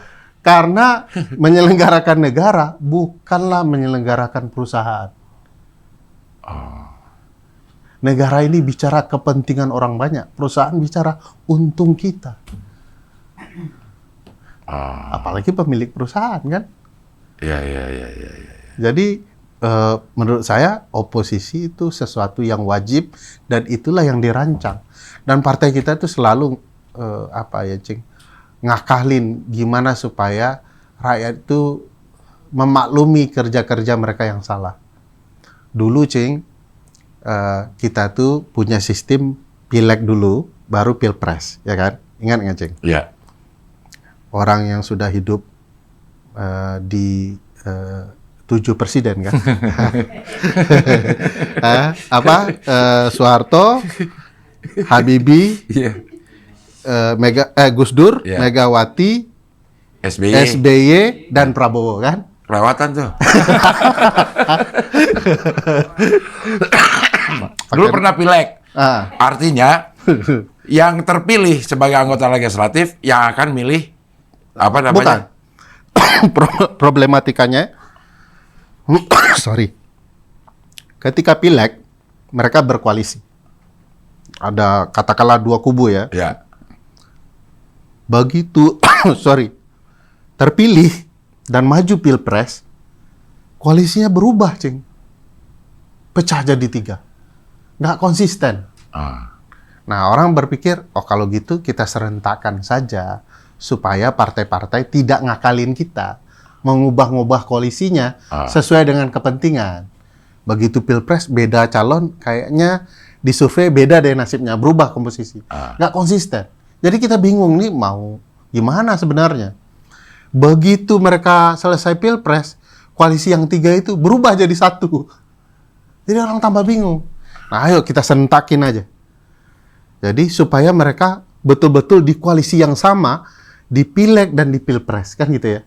karena menyelenggarakan negara bukanlah menyelenggarakan perusahaan. Negara ini bicara kepentingan orang banyak, perusahaan bicara untung kita. Apalagi pemilik perusahaan kan. Iya. Jadi menurut saya oposisi itu sesuatu yang wajib dan itulah yang dirancang. Dan partai kita itu selalu Cing, ngakalin gimana supaya rakyat itu memaklumi kerja-kerja mereka yang salah. Dulu Cing, kita tuh punya sistem pileg dulu, baru pilpres, ya kan? Ingat nggak Cing? Iya. Orang yang sudah hidup di 7 presiden kan? Soeharto, Habibie, Iya. Gus Dur, Iya. Megawati, SBY. SBY, dan Prabowo kan? Kelewatan tuh. Dulu pernah pileg. Artinya yang terpilih sebagai anggota legislatif yang akan milih apa namanya? Bukan. Problematikanya, sorry. Ketika pileg, mereka berkoalisi. Ada katakanlah 2 kubu ya. Ya. Begitu, terpilih dan maju pilpres, koalisinya berubah, Cing. Pecah jadi 3. Nggak konsisten. Nah, orang berpikir, oh kalau gitu kita serentakkan saja supaya partai-partai tidak ngakalin kita, mengubah-ngubah koalisinya sesuai dengan kepentingan. Begitu pilpres, beda calon, kayaknya di survei beda deh nasibnya, berubah komposisi. Nggak konsisten. Jadi kita bingung nih mau gimana sebenarnya. Begitu mereka selesai pilpres, koalisi yang 3 itu berubah jadi 1. Jadi orang tambah bingung. Nah ayo kita sentakin aja. Jadi supaya mereka betul-betul di koalisi yang sama, di pileg dan di pilpres, kan gitu ya.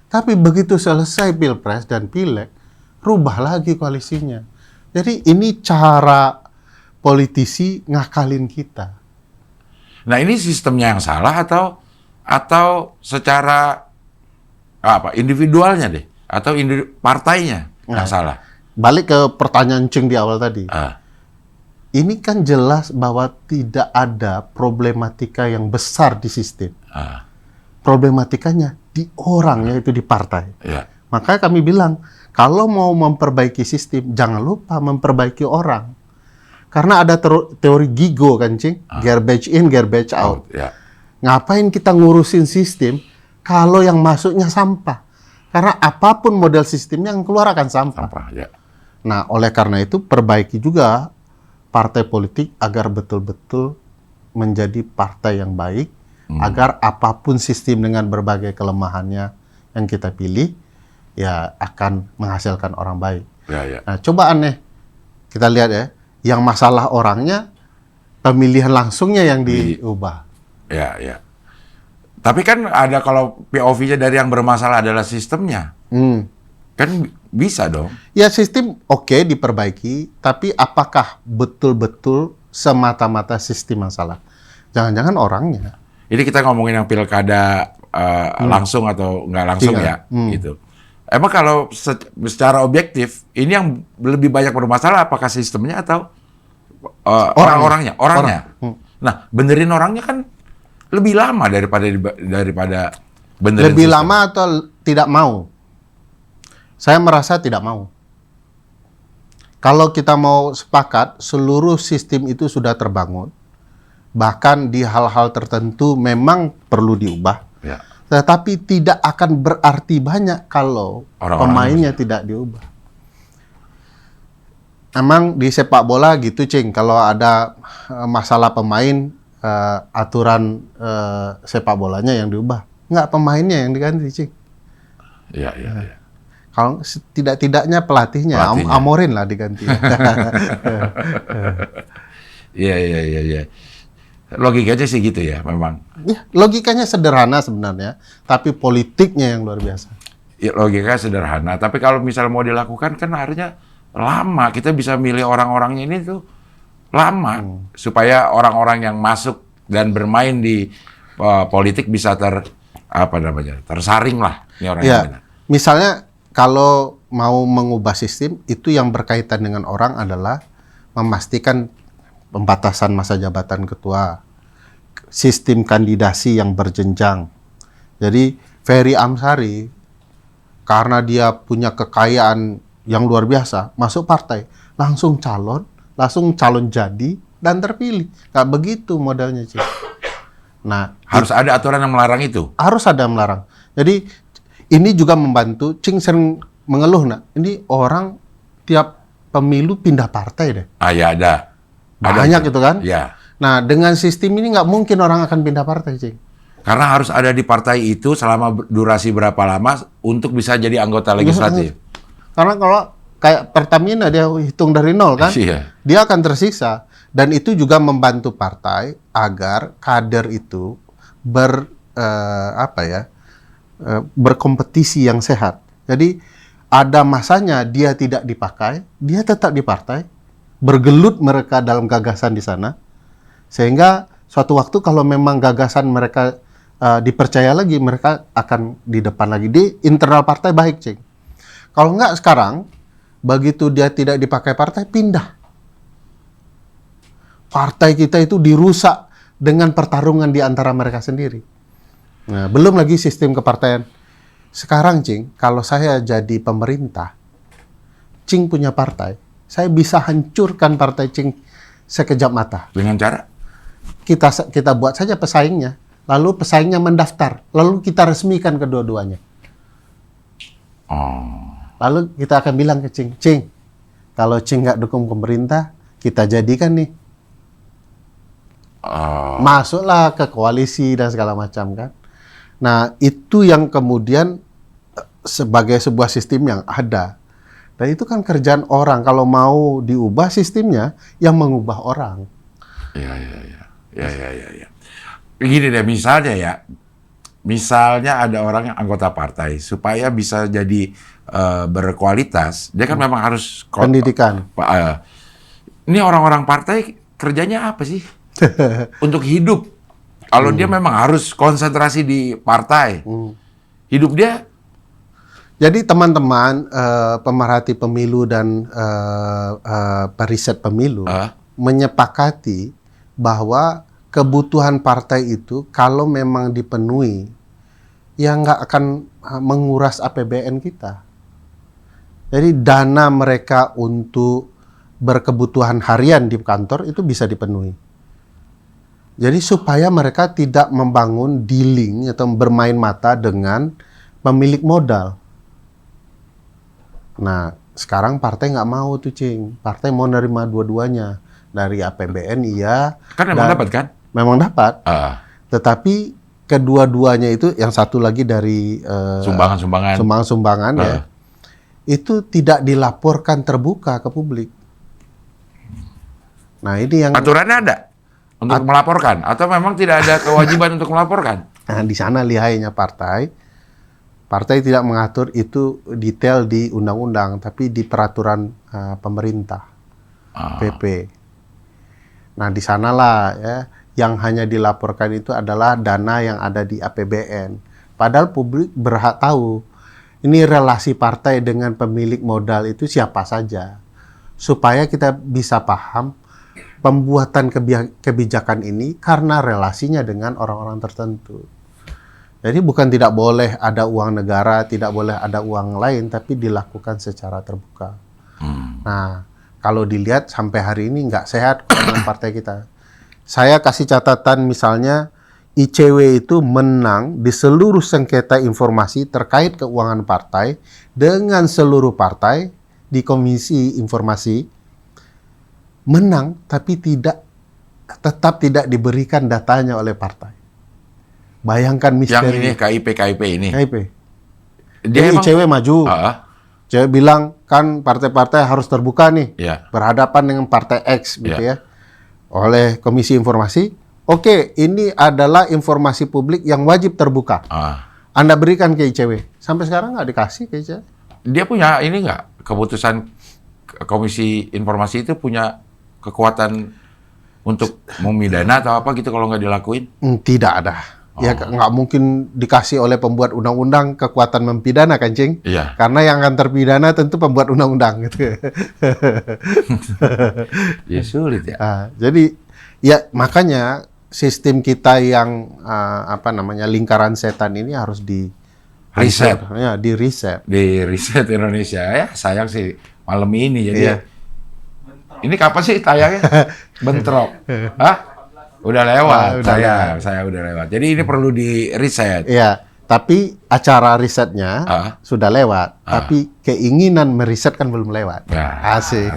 Tapi begitu selesai pilpres dan pileg, rubah lagi koalisinya. Jadi ini cara politisi ngakalin kita. Nah ini sistemnya yang salah atau secara individualnya deh atau partainya yang salah. Balik ke pertanyaan Cing di awal tadi. Ini kan jelas bahwa tidak ada problematika yang besar di sistem. Problematikanya di orang, yaitu di partai. Ya. Makanya kami bilang, kalau mau memperbaiki sistem, jangan lupa memperbaiki orang. Karena ada teori Gigo kan, Cing? Garbage in, garbage out. Ya. Ngapain kita ngurusin sistem kalau yang masuknya sampah? Karena apapun model sistemnya yang keluar akan sampah. Ya. Nah, oleh karena itu perbaiki juga partai politik agar betul-betul menjadi partai yang baik, agar apapun sistem dengan berbagai kelemahannya yang kita pilih, ya akan menghasilkan orang baik. Ya. Nah, coba aneh, kita lihat ya, Yang masalah orangnya, pemilihan langsungnya yang diubah. Ya, ya. Tapi kan ada kalau POV-nya dari yang bermasalah adalah sistemnya. Kan bisa dong. Ya sistem oke diperbaiki, tapi apakah betul-betul semata-mata sistem masalah? Jangan-jangan orangnya. Ini kita ngomongin yang pilkada langsung atau nggak langsung ya, gitu. Emang kalau secara objektif, ini yang lebih banyak bermasalah apakah sistemnya atau orang-orangnya? Orangnya. Nah, benerin orangnya kan lebih lama daripada benerin Lebih sistem. lama atau tidak mau? Saya merasa tidak mau. Kalau kita mau sepakat, seluruh sistem itu sudah terbangun. Bahkan di hal-hal tertentu memang perlu diubah. Ya. Tetapi tidak akan berarti banyak kalau pemainnya tidak diubah. Emang di sepak bola gitu, Cing. Kalau ada masalah pemain, aturan sepak bolanya yang diubah. Nggak, pemainnya yang diganti, Cing. Iya, iya, iya. Kalau tidak-tidaknya pelatihnya. Amorin lah diganti. Iya, iya, iya, iya. Logikanya sih gitu ya, memang. Ya, logikanya sederhana sebenarnya, tapi politiknya yang luar biasa. Ya, logikanya sederhana, tapi kalau misalnya mau dilakukan kan akhirnya lama. Kita bisa milih orang-orangnya ini tuh lama, supaya orang-orang yang masuk dan bermain di politik bisa tersaring lah. Ini orang yang benar. Misalnya kalau mau mengubah sistem, itu yang berkaitan dengan orang adalah memastikan pembatasan masa jabatan ketua, sistem kandidasi yang berjenjang. Jadi Ferry Amsari, karena dia punya kekayaan yang luar biasa, masuk partai, langsung calon jadi, dan terpilih. Nggak begitu modelnya, Cik. Nah, harus ada aturan yang melarang itu? Harus ada yang melarang. Jadi, ini juga membantu, Cing sering mengeluh, ini orang tiap pemilu pindah partai deh. Ah, ya ada. Banyak itu kan? Ya. Nah, dengan sistem ini nggak mungkin orang akan pindah partai, Cing. Karena harus ada di partai itu selama durasi berapa lama untuk bisa jadi anggota legislatif. Karena kalau kayak Pertamina dia hitung dari nol kan, dia akan tersiksa. Dan itu juga membantu partai agar kader itu berkompetisi yang sehat. Jadi ada masanya dia tidak dipakai, dia tetap di partai, bergelut mereka dalam gagasan di sana, sehingga suatu waktu kalau memang gagasan mereka dipercaya lagi, mereka akan di depan lagi. Di internal partai baik, Cing. Kalau enggak sekarang, begitu dia tidak dipakai partai, pindah. Partai kita itu dirusak dengan pertarungan di antara mereka sendiri. Nah, belum lagi sistem kepartaian. Sekarang, Cing, kalau saya jadi pemerintah, Cing punya partai, saya bisa hancurkan partai Cing sekejap mata. Dengan cara? Kita buat saja pesaingnya, lalu pesaingnya mendaftar, lalu kita resmikan kedua-duanya. Lalu kita akan bilang ke Cing, Cing, kalau Cing nggak dukung pemerintah, kita jadikan nih. Masuklah ke koalisi dan segala macam kan. Nah, itu yang kemudian sebagai sebuah sistem yang ada. Dan itu kan kerjaan orang. Kalau mau diubah sistemnya, yang mengubah orang. Ya. Begini deh, misalnya ada orang yang anggota partai, supaya bisa jadi berkualitas, dia kan memang harus pendidikan. Ini orang-orang partai kerjanya apa sih? Untuk hidup. Kalau dia memang harus konsentrasi di partai, hidup dia. Jadi teman-teman pemerhati pemilu dan periset pemilu menyepakati bahwa kebutuhan partai itu kalau memang dipenuhi, ya nggak akan menguras APBN kita. Jadi dana mereka untuk berkebutuhan harian di kantor itu bisa dipenuhi. Jadi supaya mereka tidak membangun dealing atau bermain mata dengan pemilik modal. Nah, sekarang partai nggak mau tuh, Cing. Partai mau nerima dua-duanya. Dari APBN iya. Kan memang dapat kan? Memang dapat. Tetapi kedua-duanya itu, yang satu lagi dari sumbangan ya, itu tidak dilaporkan terbuka ke publik. Nah, ini yang Aturannya ada untuk melaporkan atau memang tidak ada kewajiban untuk melaporkan? di sana lihainya partai. Partai tidak mengatur itu detail di undang-undang, tapi di peraturan pemerintah, PP. Nah, di sanalah ya, yang hanya dilaporkan itu adalah dana yang ada di APBN. Padahal publik berhak tahu, ini relasi partai dengan pemilik modal itu siapa saja. Supaya kita bisa paham pembuatan kebijakan ini karena relasinya dengan orang-orang tertentu. Jadi bukan tidak boleh ada uang negara, tidak boleh ada uang lain, tapi dilakukan secara terbuka. Nah, kalau dilihat sampai hari ini nggak sehat keuangan partai kita. Saya kasih catatan misalnya, ICW itu menang di seluruh sengketa informasi terkait keuangan partai dengan seluruh partai di Komisi Informasi. Menang, tapi tetap tidak diberikan datanya oleh partai. Bayangkan misteri. Yang ini KIP ini. KIP. Dia Jadi emang ICW maju. ICW bilang kan partai-partai harus terbuka nih. Iya. Berhadapan dengan partai X gitu ya. Oleh Komisi Informasi. Oke, ini adalah informasi publik yang wajib terbuka. Anda berikan ke ICW. Sampai sekarang nggak dikasih ke ICW. Dia punya ini nggak? Keputusan Komisi Informasi itu punya kekuatan untuk memidana atau apa gitu kalau nggak dilakuin? Tidak ada. Ya nggak mungkin dikasih oleh pembuat undang-undang kekuatan mempidana kan, Cing? Iya. Karena yang akan terpidana tentu pembuat undang-undang gitu. Ya sulit ya. Jadi ya makanya sistem kita yang lingkaran setan ini harus di Riset. Ya, di riset. Di riset Indonesia ya sayang sih malam ini jadi. Iya. Ini kapan sih tayangnya? Bentrok. Hah? Udah lewat. Saya udah lewat. Jadi ini perlu di riset. Iya, tapi acara risetnya sudah lewat, tapi keinginan meriset kan belum lewat. Asik.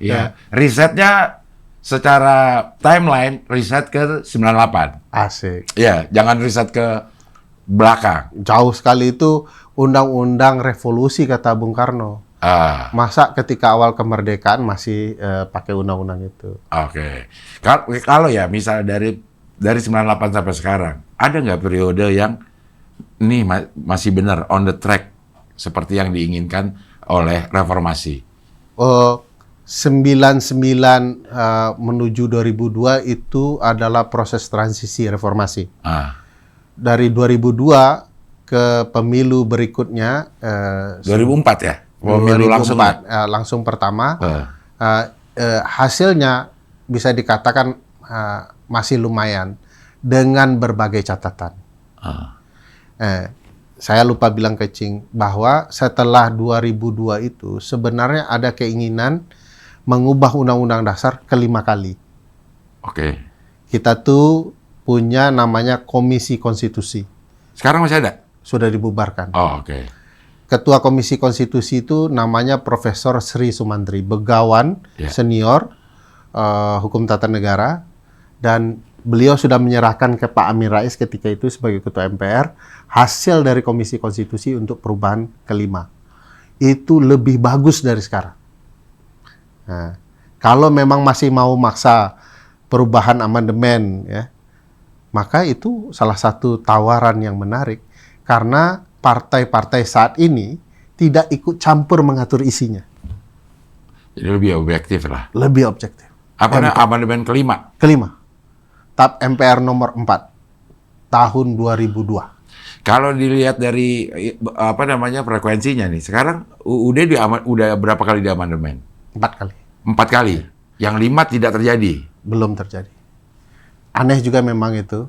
Ya, risetnya secara timeline riset ke 98. Asik. Ya, jangan riset ke belakang. Jauh sekali itu undang-undang revolusi kata Bung Karno. Masa ketika awal kemerdekaan masih pakai undang-undang itu? Oke. Kalau ya misalnya dari 98 sampai sekarang, ada nggak periode yang ini masih benar on the track seperti yang diinginkan oleh reformasi? 99 menuju 2002 itu adalah proses transisi reformasi. Dari 2002 ke pemilu berikutnya 2004 ya? Pemilu 2004 langsung pertama. Hasilnya bisa dikatakan masih lumayan dengan berbagai catatan. Saya lupa bilang ke Cing bahwa setelah 2002 itu sebenarnya ada keinginan mengubah Undang-Undang Dasar kelima kali. Oke. Kita tuh punya namanya Komisi Konstitusi. Sekarang masih ada? Sudah dibubarkan. Oh, oke. Ketua Komisi Konstitusi itu namanya Profesor Sri Sumantri, begawan senior hukum tata negara, dan beliau sudah menyerahkan ke Pak Amin Rais ketika itu sebagai Ketua MPR hasil dari Komisi Konstitusi untuk perubahan kelima. Itu lebih bagus dari sekarang. Nah, kalau memang masih mau maksa perubahan amandemen, ya, maka itu salah satu tawaran yang menarik karena partai-partai saat ini tidak ikut campur mengatur isinya. Jadi lebih objektif lah. Lebih objektif. Apa namanya amandemen kelima? Kelima. TAP MPR nomor 4 tahun 2002. Kalau dilihat dari frekuensinya nih, sekarang UUD udah berapa kali di amandemen? 4 kali. 4 kali. Yang 5 tidak terjadi. Belum terjadi. Aneh juga memang itu.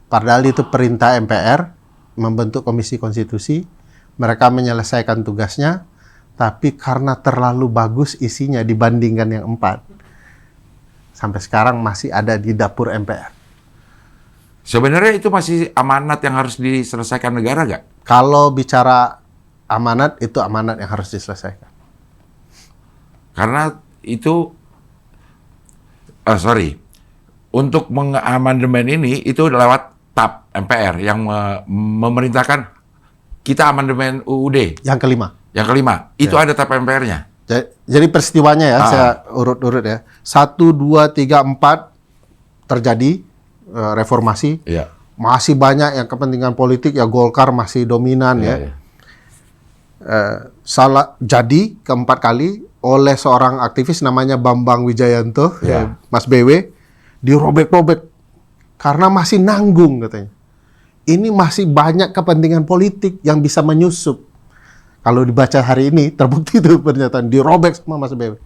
Padahal itu perintah MPR membentuk Komisi Konstitusi, mereka menyelesaikan tugasnya, tapi karena terlalu bagus isinya dibandingkan yang 4, sampai sekarang masih ada di dapur MPR. Sebenarnya itu masih amanat yang harus diselesaikan negara nggak? Kalau bicara amanat, itu amanat yang harus diselesaikan. Karena itu, untuk mengamandemen ini itu lewat TAP MPR yang memerintahkan kita amandemen UUD. Yang kelima. Yang kelima, itu ada TAP MPR-nya. Jadi peristiwanya ya, saya urut-urut ya. 1, 2, 3, 4 terjadi reformasi. Iya. Masih banyak yang kepentingan politik ya, Golkar masih dominan ya. Jadi keempat kali oleh seorang aktivis namanya Bambang Wijayanto, ya, Mas BW, dirobek-robek karena masih nanggung katanya. Ini masih banyak kepentingan politik yang bisa menyusup. Kalau dibaca hari ini, terbukti itu pernyataan dirobek sama Mas BW.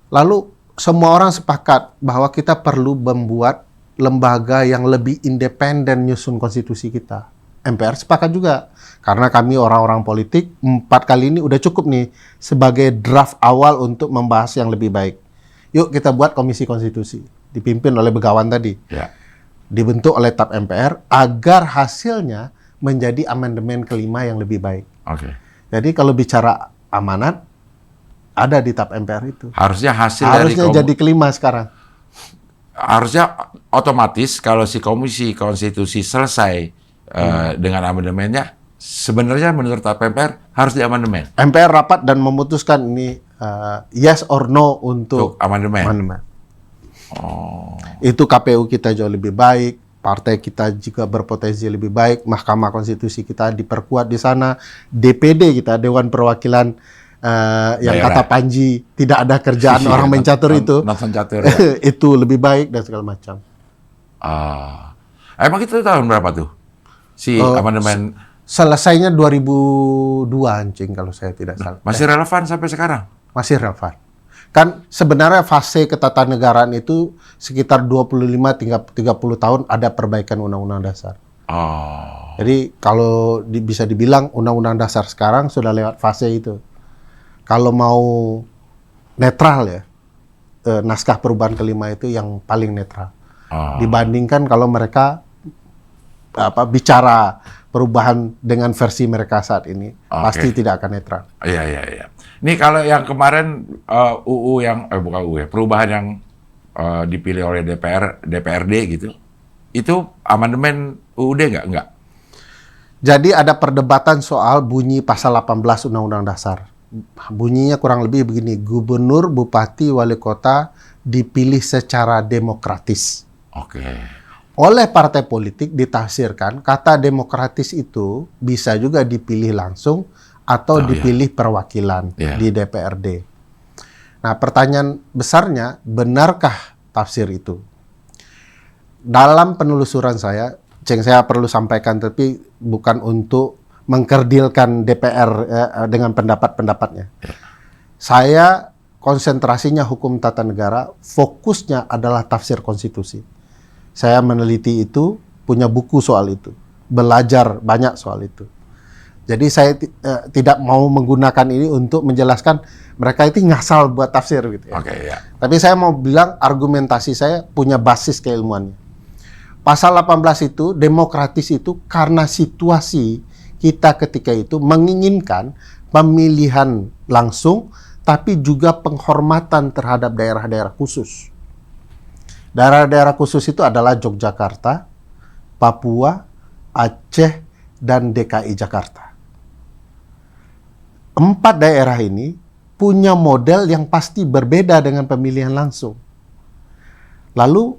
Lalu semua orang sepakat bahwa kita perlu membuat lembaga yang lebih independen nyusun konstitusi kita. MPR sepakat juga. Karena kami orang-orang politik, 4 kali ini udah cukup nih sebagai draft awal untuk membahas yang lebih baik. Yuk kita buat komisi konstitusi. Dipimpin oleh Begawan tadi. Ya. Dibentuk oleh TAP MPR agar hasilnya menjadi amandemen kelima yang lebih baik. Oke. Jadi kalau bicara amanat, ada di TAP MPR itu. Harusnya jadi kelima sekarang. Harusnya otomatis kalau si komisi konstitusi selesai dengan amandemennya, sebenarnya menurut TAP MPR harus diamandemen. MPR rapat dan memutuskan ini yes or no untuk amandemen. Itu KPU kita jauh lebih baik, partai kita juga berpotensi lebih baik, Mahkamah Konstitusi kita diperkuat di sana, DPD kita, Dewan Perwakilan yang kata Panji tidak ada kerjaan orang main catur itu, catur, ya. Itu lebih baik dan segala macam. Emang itu tahun berapa tuh si amandemen? Selesainya 2002 Cing, kalau saya tidak salah. Masih relevan sampai sekarang? Masih relevan. Kan sebenarnya fase ketatanegaraan itu sekitar 25-30 tahun ada perbaikan Undang-Undang Dasar. Jadi kalau bisa dibilang Undang-Undang Dasar sekarang sudah lewat fase itu. Kalau mau netral ya, naskah perubahan kelima itu yang paling netral. Dibandingkan kalau mereka bicara perubahan dengan versi mereka saat ini, pasti tidak akan netral. Iya. Ini kalau yang kemarin UU yang bukan UU ya, perubahan yang dipilih oleh DPRD gitu, itu amandemen UUD nggak? Jadi ada perdebatan soal bunyi pasal 18 Undang-Undang Dasar. Bunyinya kurang lebih begini, gubernur, bupati, wali kota dipilih secara demokratis. Oleh partai politik ditafsirkan kata demokratis itu bisa juga dipilih langsung atau dipilih perwakilan di DPRD. Nah, pertanyaan besarnya, benarkah tafsir itu? Dalam penelusuran saya perlu sampaikan, tapi bukan untuk mengkerdilkan DPR dengan pendapat-pendapatnya. Saya konsentrasinya hukum tata negara, fokusnya adalah tafsir konstitusi. Saya meneliti itu, punya buku soal itu, belajar banyak soal itu. Jadi saya tidak mau menggunakan ini untuk menjelaskan mereka itu ngasal buat tafsir gitu ya. Tapi saya mau bilang argumentasi saya punya basis keilmuannya. Pasal 18 itu, demokratis itu karena situasi kita ketika itu menginginkan pemilihan langsung, tapi juga penghormatan terhadap daerah-daerah khusus. Daerah-daerah khusus itu adalah Yogyakarta, Papua, Aceh, dan DKI Jakarta. 4 daerah ini punya model yang pasti berbeda dengan pemilihan langsung. Lalu,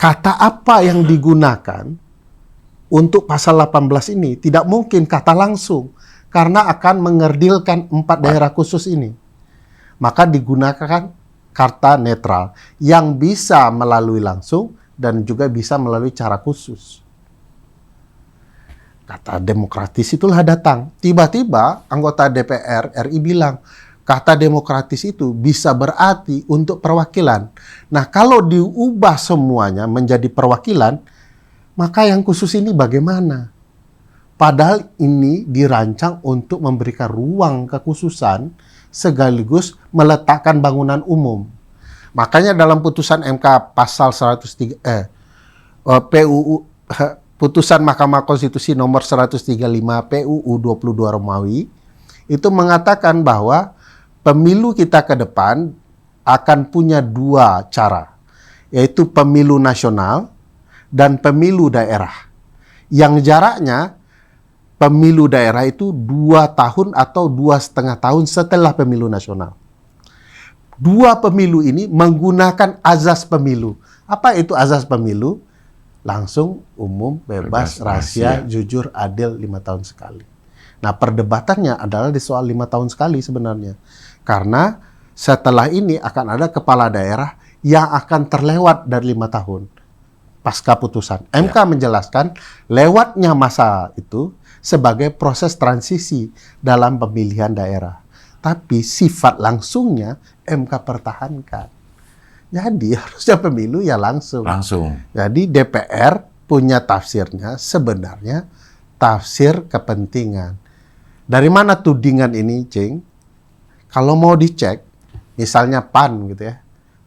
kata apa yang digunakan untuk pasal 18 ini? Tidak mungkin kata langsung, karena akan mengerdilkan 4 daerah khusus ini. Maka digunakan kata netral, yang bisa melalui langsung dan juga bisa melalui cara khusus. Kata demokratis itulah datang. Tiba-tiba anggota DPR RI bilang, kata demokratis itu bisa berarti untuk perwakilan. Nah, kalau diubah semuanya menjadi perwakilan, maka yang khusus ini bagaimana? Padahal ini dirancang untuk memberikan ruang kekhususan sekaligus meletakkan bangunan umum. Makanya dalam putusan MK pasal 103 putusan Mahkamah Konstitusi nomor 135 PUU 22 Romawi itu mengatakan bahwa pemilu kita ke depan akan punya 2 cara, yaitu pemilu nasional dan pemilu daerah. Yang jaraknya pemilu daerah itu 2 tahun atau 2,5 tahun setelah pemilu nasional. 2 pemilu ini menggunakan azas pemilu. Apa itu azas pemilu? Langsung, umum, bebas, rahasia, jujur, adil 5 tahun sekali. Nah, perdebatannya adalah di soal 5 tahun sekali sebenarnya. Karena setelah ini akan ada kepala daerah yang akan terlewat dari 5 tahun pasca putusan. MK menjelaskan lewatnya masa itu sebagai proses transisi dalam pemilihan daerah. Tapi sifat langsungnya MK pertahankan. Jadi harusnya pemilu ya langsung. Jadi DPR punya tafsirnya sebenarnya tafsir kepentingan. Dari mana tudingan ini, Cing? Kalau mau dicek, misalnya PAN gitu ya.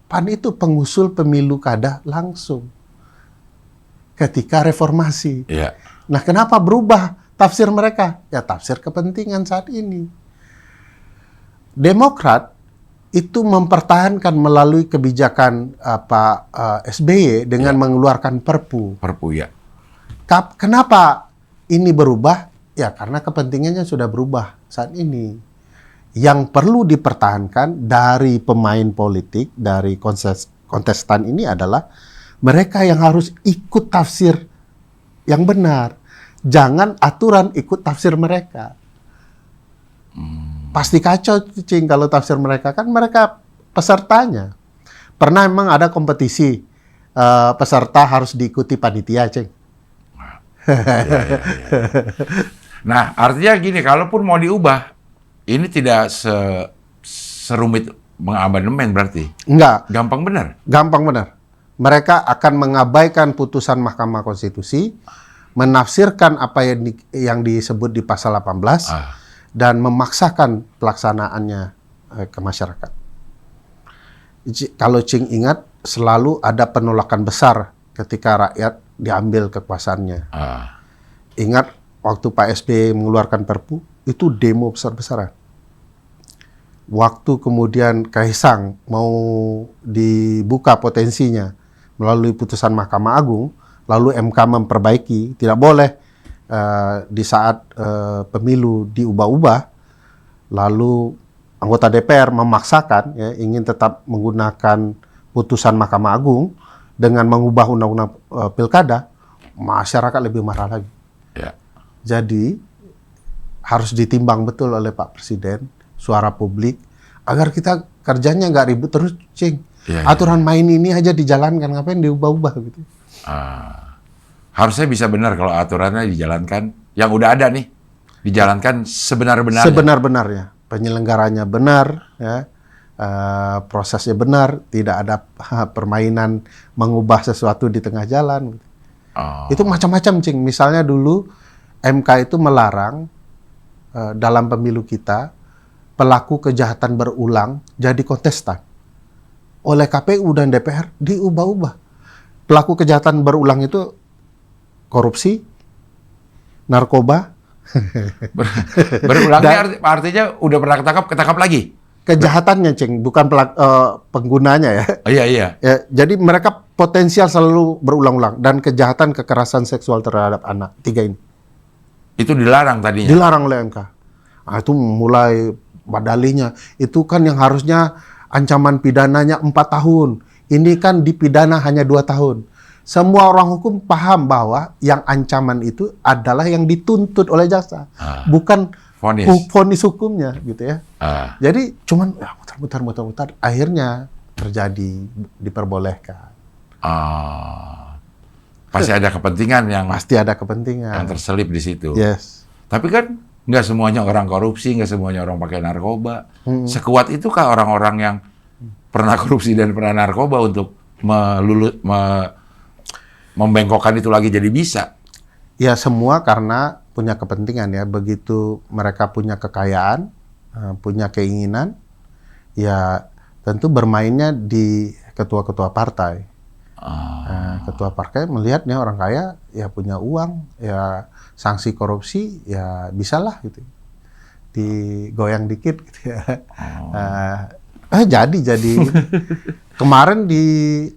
PAN itu pengusul pemilu kada langsung ketika reformasi. Nah, kenapa berubah tafsir mereka? Ya tafsir kepentingan saat ini. Demokrat itu mempertahankan melalui kebijakan SBY dengan mengeluarkan Perpu. Kenapa ini berubah? Ya karena kepentingannya sudah berubah saat ini. Yang perlu dipertahankan dari pemain politik, dari kontestan ini adalah mereka yang harus ikut tafsir yang benar. Jangan aturan ikut tafsir mereka. Pasti kacau, Cing, kalau tafsir mereka. Kan mereka pesertanya. Pernah emang ada kompetisi peserta harus diikuti panitia, Cing. Nah, artinya gini, kalaupun mau diubah, ini tidak serumit mengamandemen berarti? Enggak. Gampang benar? Gampang benar. Mereka akan mengabaikan putusan Mahkamah Konstitusi, menafsirkan apa yang disebut di pasal 18, dan memaksakan pelaksanaannya ke masyarakat. Kalau Cing ingat, selalu ada penolakan besar ketika rakyat diambil kekuasaannya. Ingat waktu Pak SBY mengeluarkan Perpu, itu demo besar-besaran. Waktu kemudian Kaisang mau dibuka potensinya melalui putusan Mahkamah Agung, lalu MK memperbaiki, tidak boleh di saat pemilu diubah-ubah, lalu anggota DPR memaksakan ya, ingin tetap menggunakan putusan Mahkamah Agung dengan mengubah undang-undang pilkada, masyarakat lebih marah lagi. Jadi harus ditimbang betul oleh Pak Presiden, suara publik, agar kita kerjanya nggak ribut terus, Cing. Aturan main ini aja dijalankan, ngapain diubah-ubah gitu. Harusnya bisa benar kalau aturannya dijalankan, yang udah ada nih, dijalankan sebenar-benarnya. Sebenar-benarnya, penyelenggaranya benar, ya, prosesnya benar, tidak ada permainan mengubah sesuatu di tengah jalan. Itu macam-macam, Cing. Misalnya dulu MK itu melarang dalam pemilu kita pelaku kejahatan berulang jadi kontestan. Oleh KPU dan DPR diubah-ubah. Pelaku kejahatan berulang itu korupsi, narkoba. Berulangnya artinya udah pernah ketangkap lagi? Kejahatannya, Cing, bukan penggunanya ya. Iya. Ya, jadi mereka potensial selalu berulang-ulang. Dan kejahatan kekerasan seksual terhadap anak. 3 ini. Itu dilarang tadinya? Dilarang oleh MK. Nah, itu mulai badalinya. Itu kan yang harusnya ancaman pidananya 4 tahun. Ini kan dipidana hanya 2 tahun. Semua orang hukum paham bahwa yang ancaman itu adalah yang dituntut oleh jaksa. Bukan vonis hukumnya gitu ya. Jadi cuman ya, mutar-mutar akhirnya terjadi, diperbolehkan. Pasti ada kepentingan yang terselip di situ. Yes. Tapi kan nggak semuanya orang korupsi, nggak semuanya orang pakai narkoba. Sekuat itukah orang-orang yang pernah korupsi dan pernah narkoba untuk membengkokkan itu lagi jadi bisa? Ya semua karena punya kepentingan ya. Begitu mereka punya kekayaan, punya keinginan, ya tentu bermainnya di ketua-ketua partai. Ketua partai melihatnya orang kaya ya punya uang, ya sanksi korupsi ya bisalah gitu, digoyang dikit gitu ya. Jadi kemarin di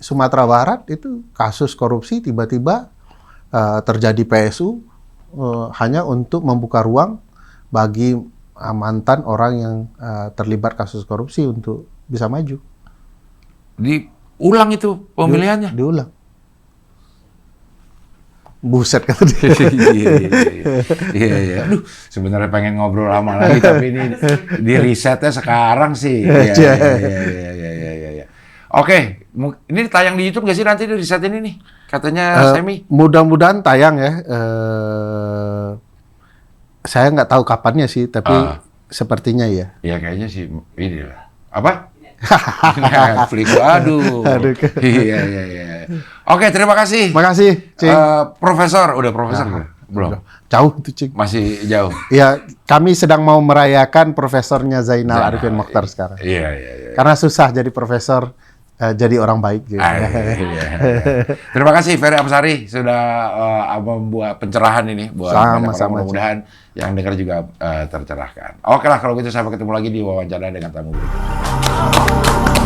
Sumatera Barat itu kasus korupsi tiba-tiba terjadi PSU, hanya untuk membuka ruang bagi mantan orang yang terlibat kasus korupsi untuk bisa maju. Diulang itu pemilihannya? Diulang. Buset kata dia. Iya. Aduh, sebenarnya pengen ngobrol lama lagi, tapi ini di risetnya sekarang sih. Iya. Oke, ini tayang di YouTube nggak sih nanti di riset ini nih? Katanya Semi. Mudah-mudahan tayang ya. Saya nggak tahu kapannya sih, tapi sepertinya ya. Ya kayaknya sih ini lah. Apa? Netflix. Aduh. Iya. Oke, terima kasih. Makasih, Cing. Profesor, udah profesor belum? Jauh tuh, Cing. Masih jauh. Ya, kami sedang mau merayakan profesornya Zainal Arifin Mokhtar sekarang. Iya. Karena susah jadi profesor, jadi orang baik. Gitu. Iya. Terima kasih Ferry Amsari sudah membuat pencerahan ini buat banyak orang. Mudah-mudahan yang dengar juga tercerahkan. Oke lah, kalau gitu sampai ketemu lagi di wawancara dengan tamu berikutnya.